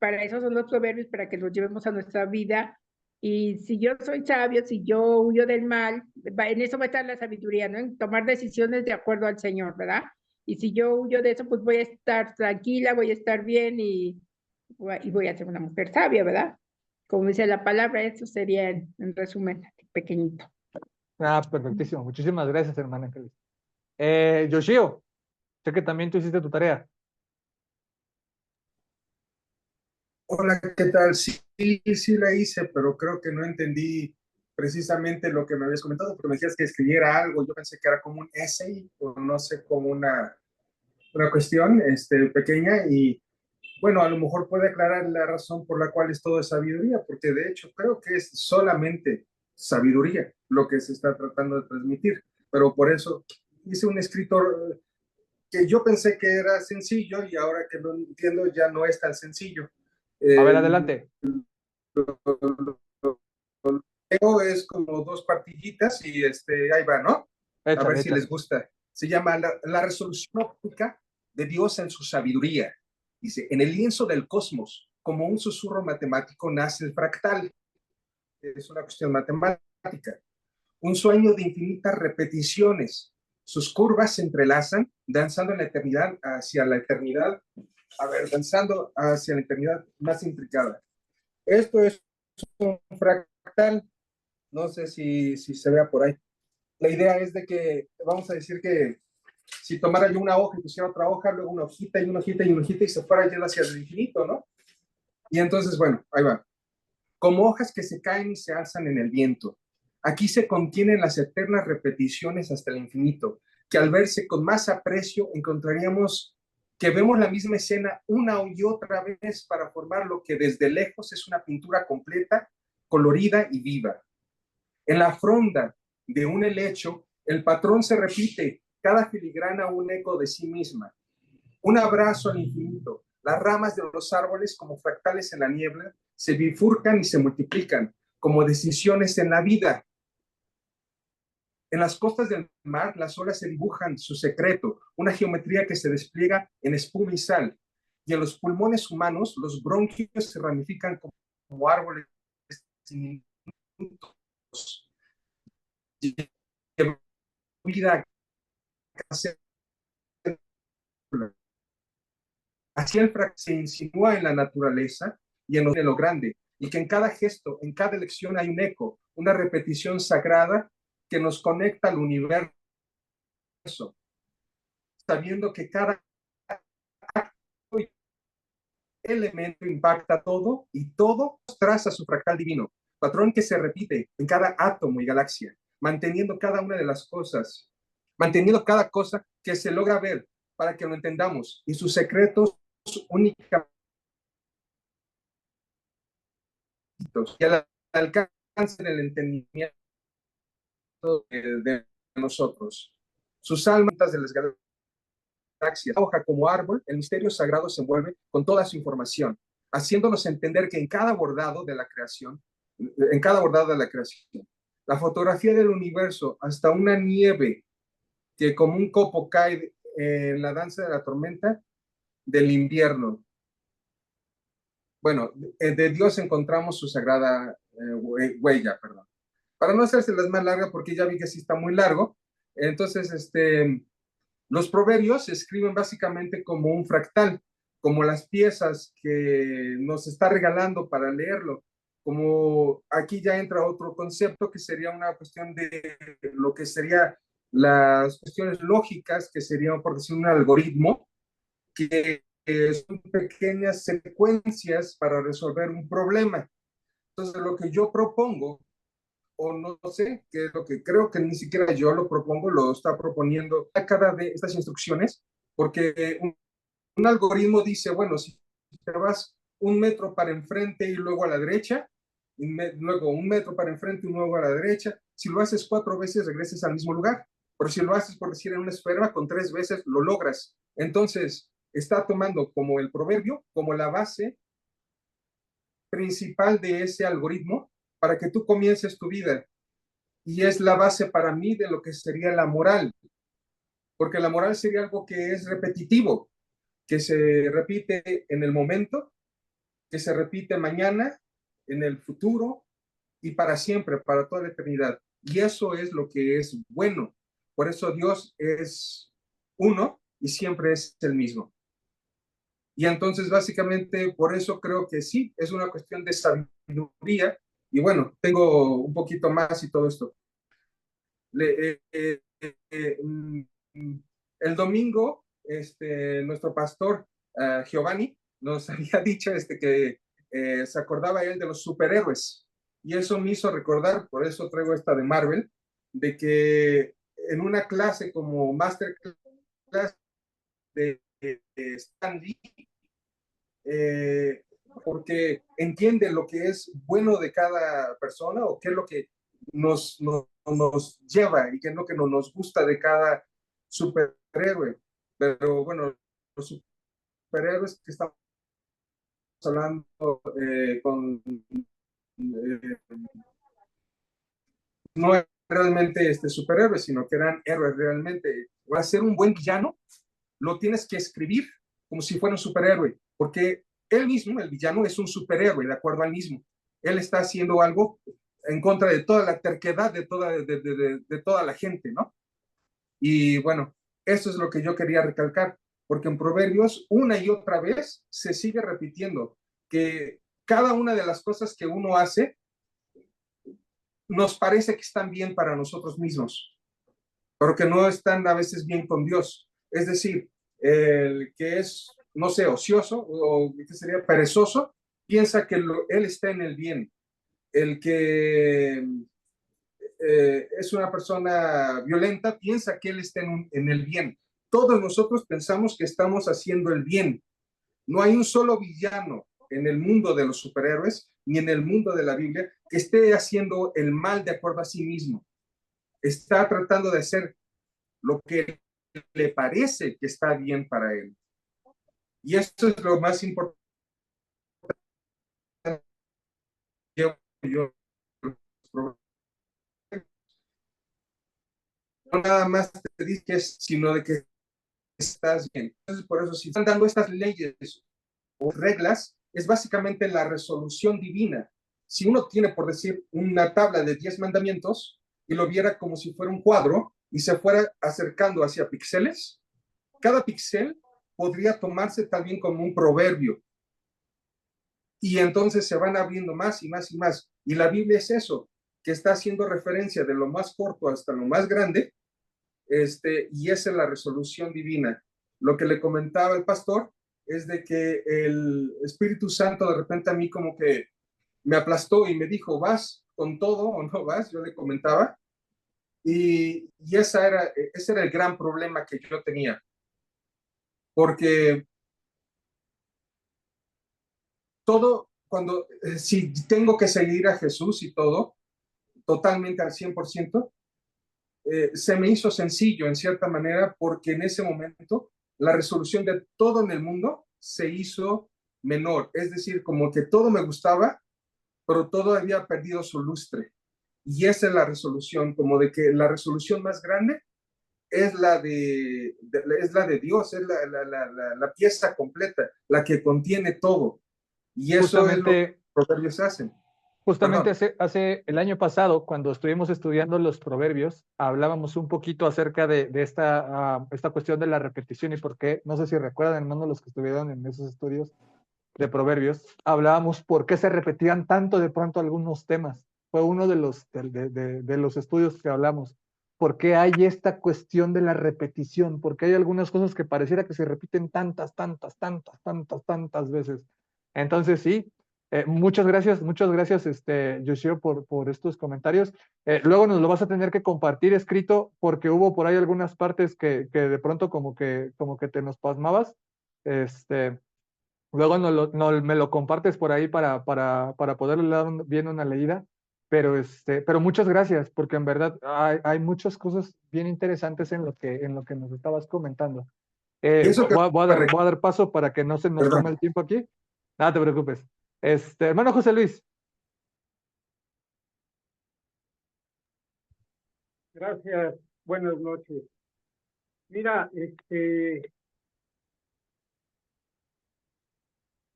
para eso son los proverbios, para que los llevemos a nuestra vida. Y si yo soy sabio, si yo huyo del mal, en eso va a estar la sabiduría, ¿no? En tomar decisiones de acuerdo al Señor, ¿verdad? Y si yo huyo de eso, pues voy a estar tranquila, voy a estar bien y voy a ser una mujer sabia, ¿verdad? Como dice la palabra, eso sería en resumen, pequeñito. Ah, perfectísimo. Muchísimas gracias, hermana Ángeles. Yoshio, sé que también tú hiciste tu tarea. Hola, ¿qué tal? Sí, sí la hice, pero creo que no entendí precisamente lo que me habías comentado, porque me decías que escribiera algo. Yo pensé que era como un essay, o no sé, como una cuestión pequeña, y bueno, a lo mejor puede aclarar la razón por la cual es todo sabiduría, porque de hecho creo que es solamente sabiduría lo que se está tratando de transmitir, pero por eso hice un escritor que yo pensé que era sencillo, y ahora que lo entiendo ya no es tan sencillo. A ver, El adelante. Leo es como dos cuartillitas y ahí va, ¿no? A ver Échale, si échale. les gusta. Se llama la resolución óptica de Dios en su sabiduría. Dice: en el lienzo del cosmos, como un susurro matemático, nace el fractal. Es una cuestión matemática. Un sueño de infinitas repeticiones. Sus curvas se entrelazan, danzando en la eternidad hacia la eternidad. A ver, danzando hacia la eternidad más intricada. Esto es un fractal. No sé si se vea por ahí. La idea es de que, vamos a decir que si tomara yo una hoja y pusiera otra hoja, luego una hojita y una hojita y una hojita, y se fuera yendo hacia el infinito, ¿no? Y entonces, bueno, ahí va. Como hojas que se caen y se alzan en el viento. Aquí se contienen las eternas repeticiones hasta el infinito, que al verse con más aprecio encontraríamos que vemos la misma escena una y otra vez para formar lo que desde lejos es una pintura completa, colorida y viva. En la fronda de un helecho, el patrón se repite, cada filigrana un eco de sí misma. Un abrazo al infinito, Las ramas de los árboles, como fractales en la niebla, se bifurcan y se multiplican como decisiones en la vida. En las costas del mar, las olas se dibujan su secreto, una geometría que se despliega en espuma y sal. Y en los pulmones humanos, los bronquios se ramifican como árboles diminutos. Vida así el se insinúa en la naturaleza y en lo grande, y que en cada gesto, en cada elección hay un eco, una repetición sagrada que nos conecta al universo, sabiendo que cada elemento impacta todo y todo traza su fractal divino, patrón que se repite en cada átomo y galaxia, manteniendo cada una de las cosas, manteniendo cada cosa que se logra ver para que lo entendamos y sus secretos únicamente y al alcance del entendimiento de nosotros. Sus almas de las galaxias, hoja como árbol, el misterio sagrado se envuelve con toda su información, haciéndonos entender que en cada bordado de la creación, la fotografía del universo, hasta una nieve que como un copo cae en la danza de la tormenta del invierno. Bueno, de Dios encontramos su sagrada huella, perdón. Para no hacerse las más largas, porque ya vi que sí está muy largo, entonces, los proverbios se escriben básicamente como un fractal, como las piezas que nos está regalando para leerlo. Como aquí ya entra otro concepto que sería una cuestión de lo que sería las cuestiones lógicas, que sería, por decir, un algoritmo, que son pequeñas secuencias para resolver un problema. Entonces, lo que yo propongo, o no sé, que es lo que creo que ni siquiera yo lo propongo, lo está proponiendo a cada de estas instrucciones, porque un algoritmo dice, bueno, si te vas 1 metro para enfrente y luego a la derecha, luego 1 metro para enfrente y luego a la derecha, si lo haces 4 veces regresas al mismo lugar, pero si lo haces, por decir, en una esfera, con 3 veces lo logras. Entonces, está tomando como el proverbio, como la base principal de ese algoritmo para que tú comiences tu vida. Y es la base para mí de lo que sería la moral, porque la moral sería algo que es repetitivo, que se repite en el momento, que se repite mañana, en el futuro y para siempre, para toda la eternidad. Y eso es lo que es bueno. Por eso Dios es uno y siempre es el mismo. Y entonces, básicamente, por eso creo que sí, es una cuestión de sabiduría. Y bueno, tengo un poquito más y todo esto. El domingo, nuestro pastor Giovanni nos había dicho que se acordaba él de los superhéroes. Y eso me hizo recordar, por eso traigo esta de Marvel, de que en una clase como Masterclass de Stan Lee, porque entiende lo que es bueno de cada persona o qué es lo que nos lleva y qué es lo que nos gusta de cada superhéroe. Pero bueno, los superhéroes que estamos hablando no eran realmente superhéroes, sino que eran héroes realmente. Para ser un buen villano, lo tienes que escribir como si fuera un superhéroe, porque él mismo, el villano, es un superhéroe, de acuerdo al mismo. Él está haciendo algo en contra de toda la terquedad de toda la gente, ¿no? Y bueno, eso es lo que yo quería recalcar, porque en Proverbios una y otra vez se sigue repitiendo que cada una de las cosas que uno hace nos parece que están bien para nosotros mismos, pero que no están a veces bien con Dios. Es decir, el que es, no sé, ocioso o que sería perezoso, piensa que él está en el bien. El que es una persona violenta piensa que él está en el bien. Todos nosotros pensamos que estamos haciendo el bien. No hay un solo villano en el mundo de los superhéroes ni en el mundo de la Biblia que esté haciendo el mal de acuerdo a sí mismo. Está tratando de hacer lo que le parece que está bien para él. Y esto es lo más importante. Yo, no nada más te dices, sino de que estás bien. Entonces, por eso, si están dando estas leyes o reglas, es básicamente la resolución divina. Si uno tiene, por decir, una tabla de 10 mandamientos y lo viera como si fuera un cuadro y se fuera acercando hacia píxeles, cada píxel podría tomarse también como un proverbio. Y entonces se van abriendo más y más y más. Y la Biblia es eso, que está haciendo referencia de lo más corto hasta lo más grande, y esa es la resolución divina. Lo que le comentaba el pastor es de que el Espíritu Santo de repente a mí como que me aplastó y me dijo, ¿vas con todo o no vas? Yo le comentaba. Y ese era el gran problema que yo tenía. Porque todo, si tengo que seguir a Jesús y todo, totalmente al 100%, se me hizo sencillo en cierta manera porque en ese momento la resolución de todo en el mundo se hizo menor. Es decir, como que todo me gustaba, pero todo había perdido su lustre. Y esa es la resolución, como de que la resolución más grande es la de Dios, es la pieza completa, la que contiene todo. Y eso es lo que Justamente, los proverbios hacen. justamente Perdón. hace el año pasado, cuando estuvimos estudiando los proverbios, hablábamos un poquito acerca de esta cuestión de la repetición y por qué, no sé si recuerdan, hermanos, los que estuvieron en esos estudios de proverbios, hablábamos por qué se repetían tanto de pronto algunos temas. Fue uno de los estudios que hablamos. ¿Por qué hay esta cuestión de la repetición? Porque hay algunas cosas que pareciera que se repiten tantas veces. Entonces, sí, muchas gracias, Yoshio, por estos comentarios. Luego nos lo vas a tener que compartir escrito porque hubo por ahí algunas partes que de pronto como que te nos pasmabas. Este, Luego me lo compartes por ahí para poderle dar bien una leída, pero muchas gracias, porque en verdad hay muchas cosas bien interesantes en lo que nos estabas comentando. Y eso que Voy a dar paso para que no se nos tome perdón. el tiempo aquí. Nada te preocupes. Hermano José Luis. Gracias, buenas noches. Mira,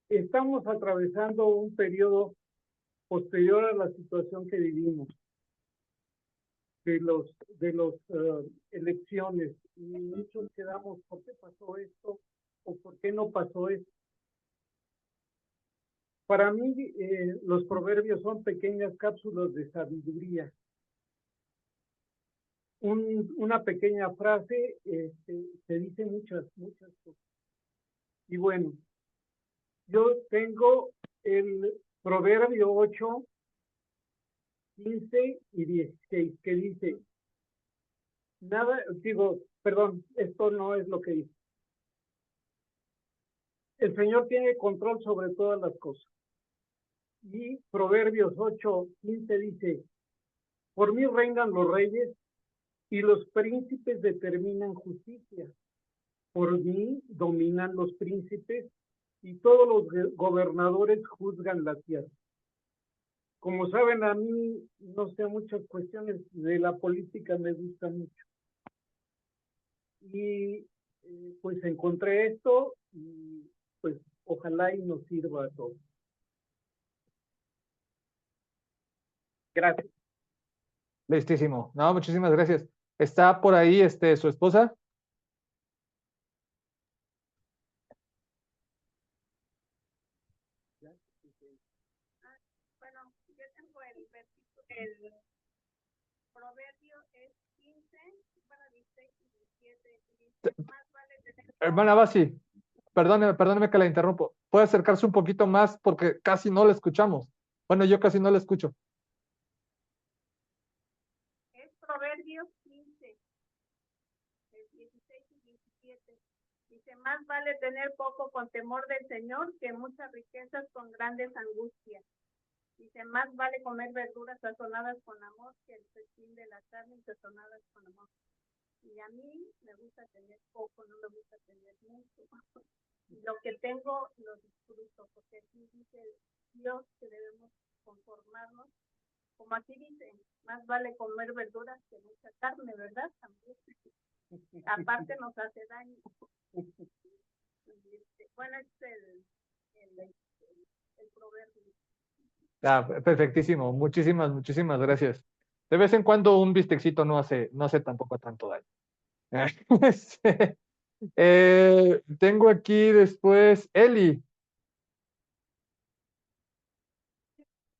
estamos atravesando un periodo posterior a la situación que vivimos, de los elecciones, y muchos quedamos, ¿por qué pasó esto? ¿O por qué no pasó esto? Para mí, los proverbios son pequeñas cápsulas de sabiduría. Una pequeña frase se dice muchas cosas. Y bueno, yo tengo el proverbio 8, 15 y 16, que dice, perdón, esto no es lo que dice. El Señor tiene control sobre todas las cosas. Y Proverbios 8, 15 dice, por mí reinan los reyes y los príncipes determinan justicia. Por mí dominan los príncipes y todos los gobernadores juzgan la tierra. Como saben, a mí, no sé, muchas cuestiones de la política me gustan mucho. Y pues encontré esto y pues ojalá y nos sirva a todos. Gracias. Listísimo. No, muchísimas gracias. ¿Está por ahí su esposa? Bueno, yo tengo el proverbio es 15, para 16 y 17. Dice, más vale tener Hermana Basi, perdóneme que la interrumpo. ¿Puede acercarse un poquito más porque casi no la escuchamos? Bueno, yo casi no la escucho. Es Proverbios 15, 16 y 17. Dice, más vale tener poco con temor del Señor que muchas riquezas con grandes angustias. Dice, más vale comer verduras sazonadas con amor que el festín de la carne sazonadas con amor. Y a mí me gusta tener poco, no me gusta tener mucho. Lo que tengo lo disfruto, porque aquí dice Dios que debemos conformarnos, como aquí dice, más vale comer verduras que mucha carne, ¿verdad? También. Aparte nos hace daño. Bueno, es el proverbio. Perfectísimo. Muchísimas gracias. De vez en cuando un bistecito no hace tampoco tanto daño. Este, tengo aquí después Eli.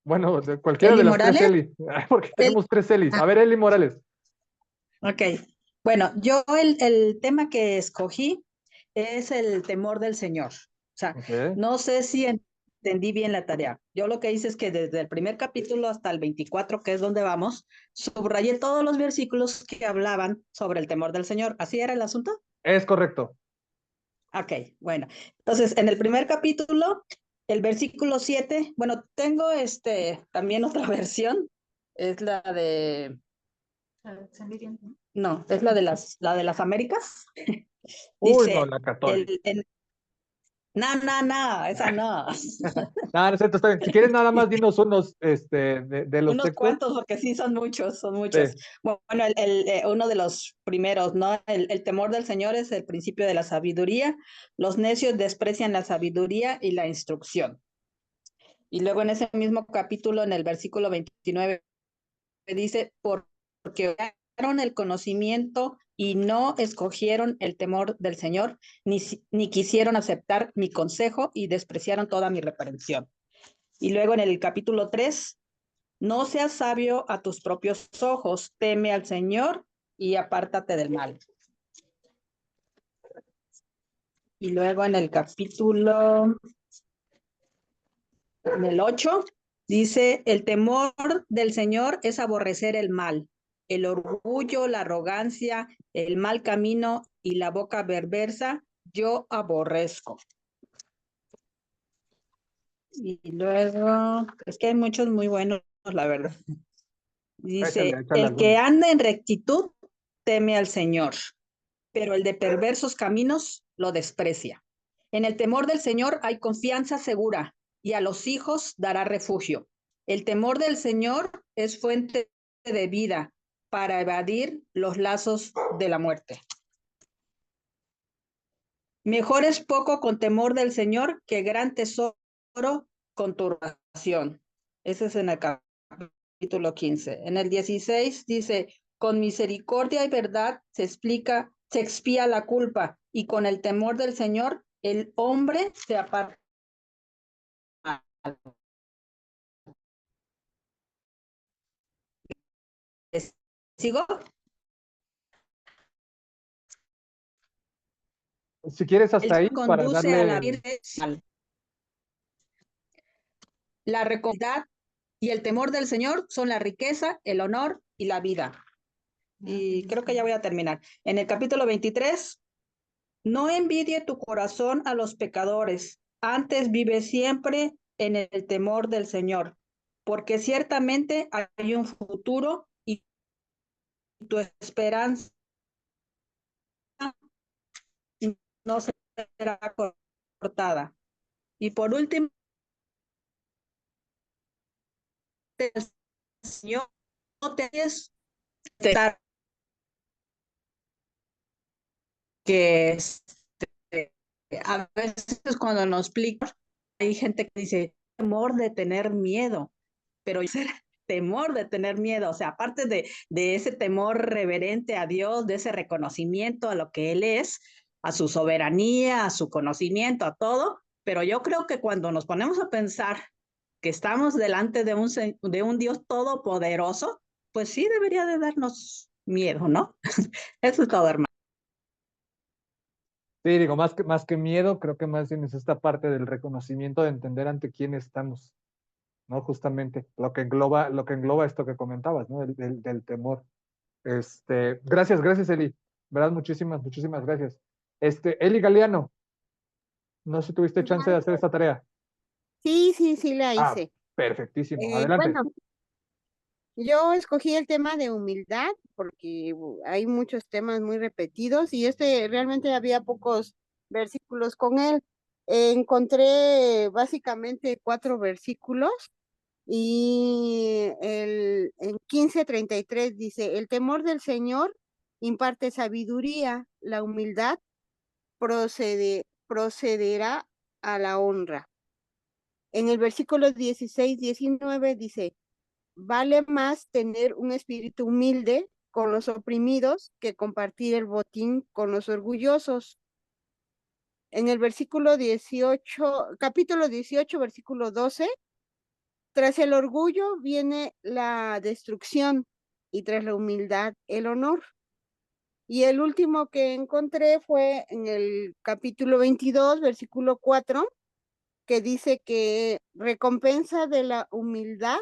Bueno, cualquiera de ¿Eli las tres Morales? Eli, porque tenemos tres Elis. A ver, Eli Morales. Ok. Bueno, yo el tema que escogí es el temor del Señor. O sea, Ok. no sé si entendí bien la tarea. Yo lo que hice es que desde el primer capítulo hasta el 24, que es donde vamos, subrayé todos los versículos que hablaban sobre el temor del Señor. ¿Así era el asunto? Es correcto. Ok, bueno. Entonces, en el primer capítulo, el versículo 7, bueno, tengo también otra versión, es la de... No, es la de las Américas. Uy, no, Dice, la católica. no, esa no. No, no es cierto, está bien. Si quieres nada más dinos unos de los Unos textos. cuantos, porque sí son muchos, son muchos. Sí. Bueno, uno de los primeros, ¿no? El temor del Señor es el principio de la sabiduría. Los necios desprecian la sabiduría y la instrucción. Y luego en ese mismo capítulo, en el versículo 29, dice, porque odiaron el conocimiento y no escogieron el temor del Señor, ni quisieron aceptar mi consejo y despreciaron toda mi reprensión. Y luego en el capítulo 3, no seas sabio a tus propios ojos, teme al Señor y apártate del mal. Y luego en el capítulo, en el 8, dice, el temor del Señor es aborrecer el mal, el orgullo, la arrogancia, el mal camino y la boca perversa, yo aborrezco. Y luego, es que hay muchos muy buenos, la verdad. Dice, Échale el que algunos. anda en rectitud teme al Señor, pero el de perversos caminos lo desprecia. En el temor del Señor hay confianza segura, y a los hijos dará refugio. El temor del Señor es fuente de vida para evadir los lazos de la muerte. Mejor es poco con temor del Señor que gran tesoro con turbación. Ese es en el capítulo 15. En el 16 dice, con misericordia y verdad se expía la culpa, y con el temor del Señor el hombre se aparta. ¿Sigo? Si quieres hasta ahí Él para conduce a la darle. virgen. La recompensa y el temor del Señor son la riqueza, el honor y la vida. Y creo que ya voy a terminar. En el capítulo 23, no envidie tu corazón a los pecadores, antes vive siempre en el temor del Señor, porque ciertamente hay un futuro y tu esperanza no será cortada. Y por último, el Señor no te des que a veces cuando nos explican, hay gente que dice temor de tener miedo, pero ese temor de tener miedo, o sea, aparte de ese temor reverente a Dios, de ese reconocimiento a lo que Él es, a su soberanía, a su conocimiento, a todo, pero yo creo que cuando nos ponemos a pensar que estamos delante de un Dios todopoderoso, pues sí debería de darnos miedo, ¿no? Eso es todo, hermano. Sí, digo, más que miedo, creo que más bien es esta parte del reconocimiento de entender ante quién estamos, ¿no? Justamente lo que engloba esto que comentabas, ¿no? Del temor. Gracias, Eli. ¿Verdad? Muchísimas gracias. Eli Galeano, no sé si tuviste chance de hacer esta tarea. Sí, la Ah, hice. perfectísimo. Adelante. Bueno, yo escogí el tema de humildad porque hay muchos temas muy repetidos y realmente había pocos versículos con él. encontré básicamente 4 versículos y en 15:33 dice, el temor del Señor imparte sabiduría, la humildad procederá a la honra. En el versículo 16-19 dice, vale más tener un espíritu humilde con los oprimidos que compartir el botín con los orgullosos. En el versículo 18, capítulo 18, versículo 12, tras el orgullo viene la destrucción y tras la humildad el honor. Y el último que encontré fue en el capítulo 22, versículo 4, que dice que recompensa de la humildad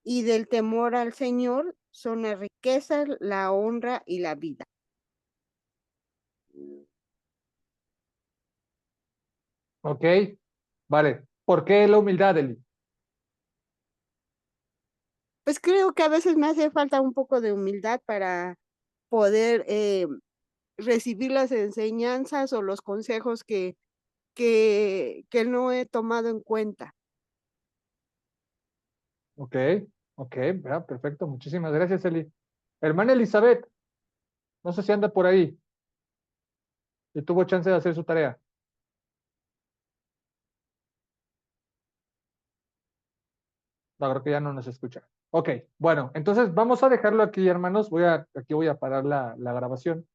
y del temor al Señor son las riquezas, la honra y la vida. Ok, vale. ¿Por qué la humildad, Eli? Pues creo que a veces me hace falta un poco de humildad para poder recibir las enseñanzas o los consejos que no he tomado en cuenta. Ok, ok, ya, perfecto. Muchísimas gracias, Eli. Hermana Elizabeth, no sé si anda por ahí y tuvo chance de hacer su tarea. No, creo que ya no nos escucha. Ok, bueno, entonces vamos a dejarlo aquí, hermanos. Aquí voy a parar la grabación.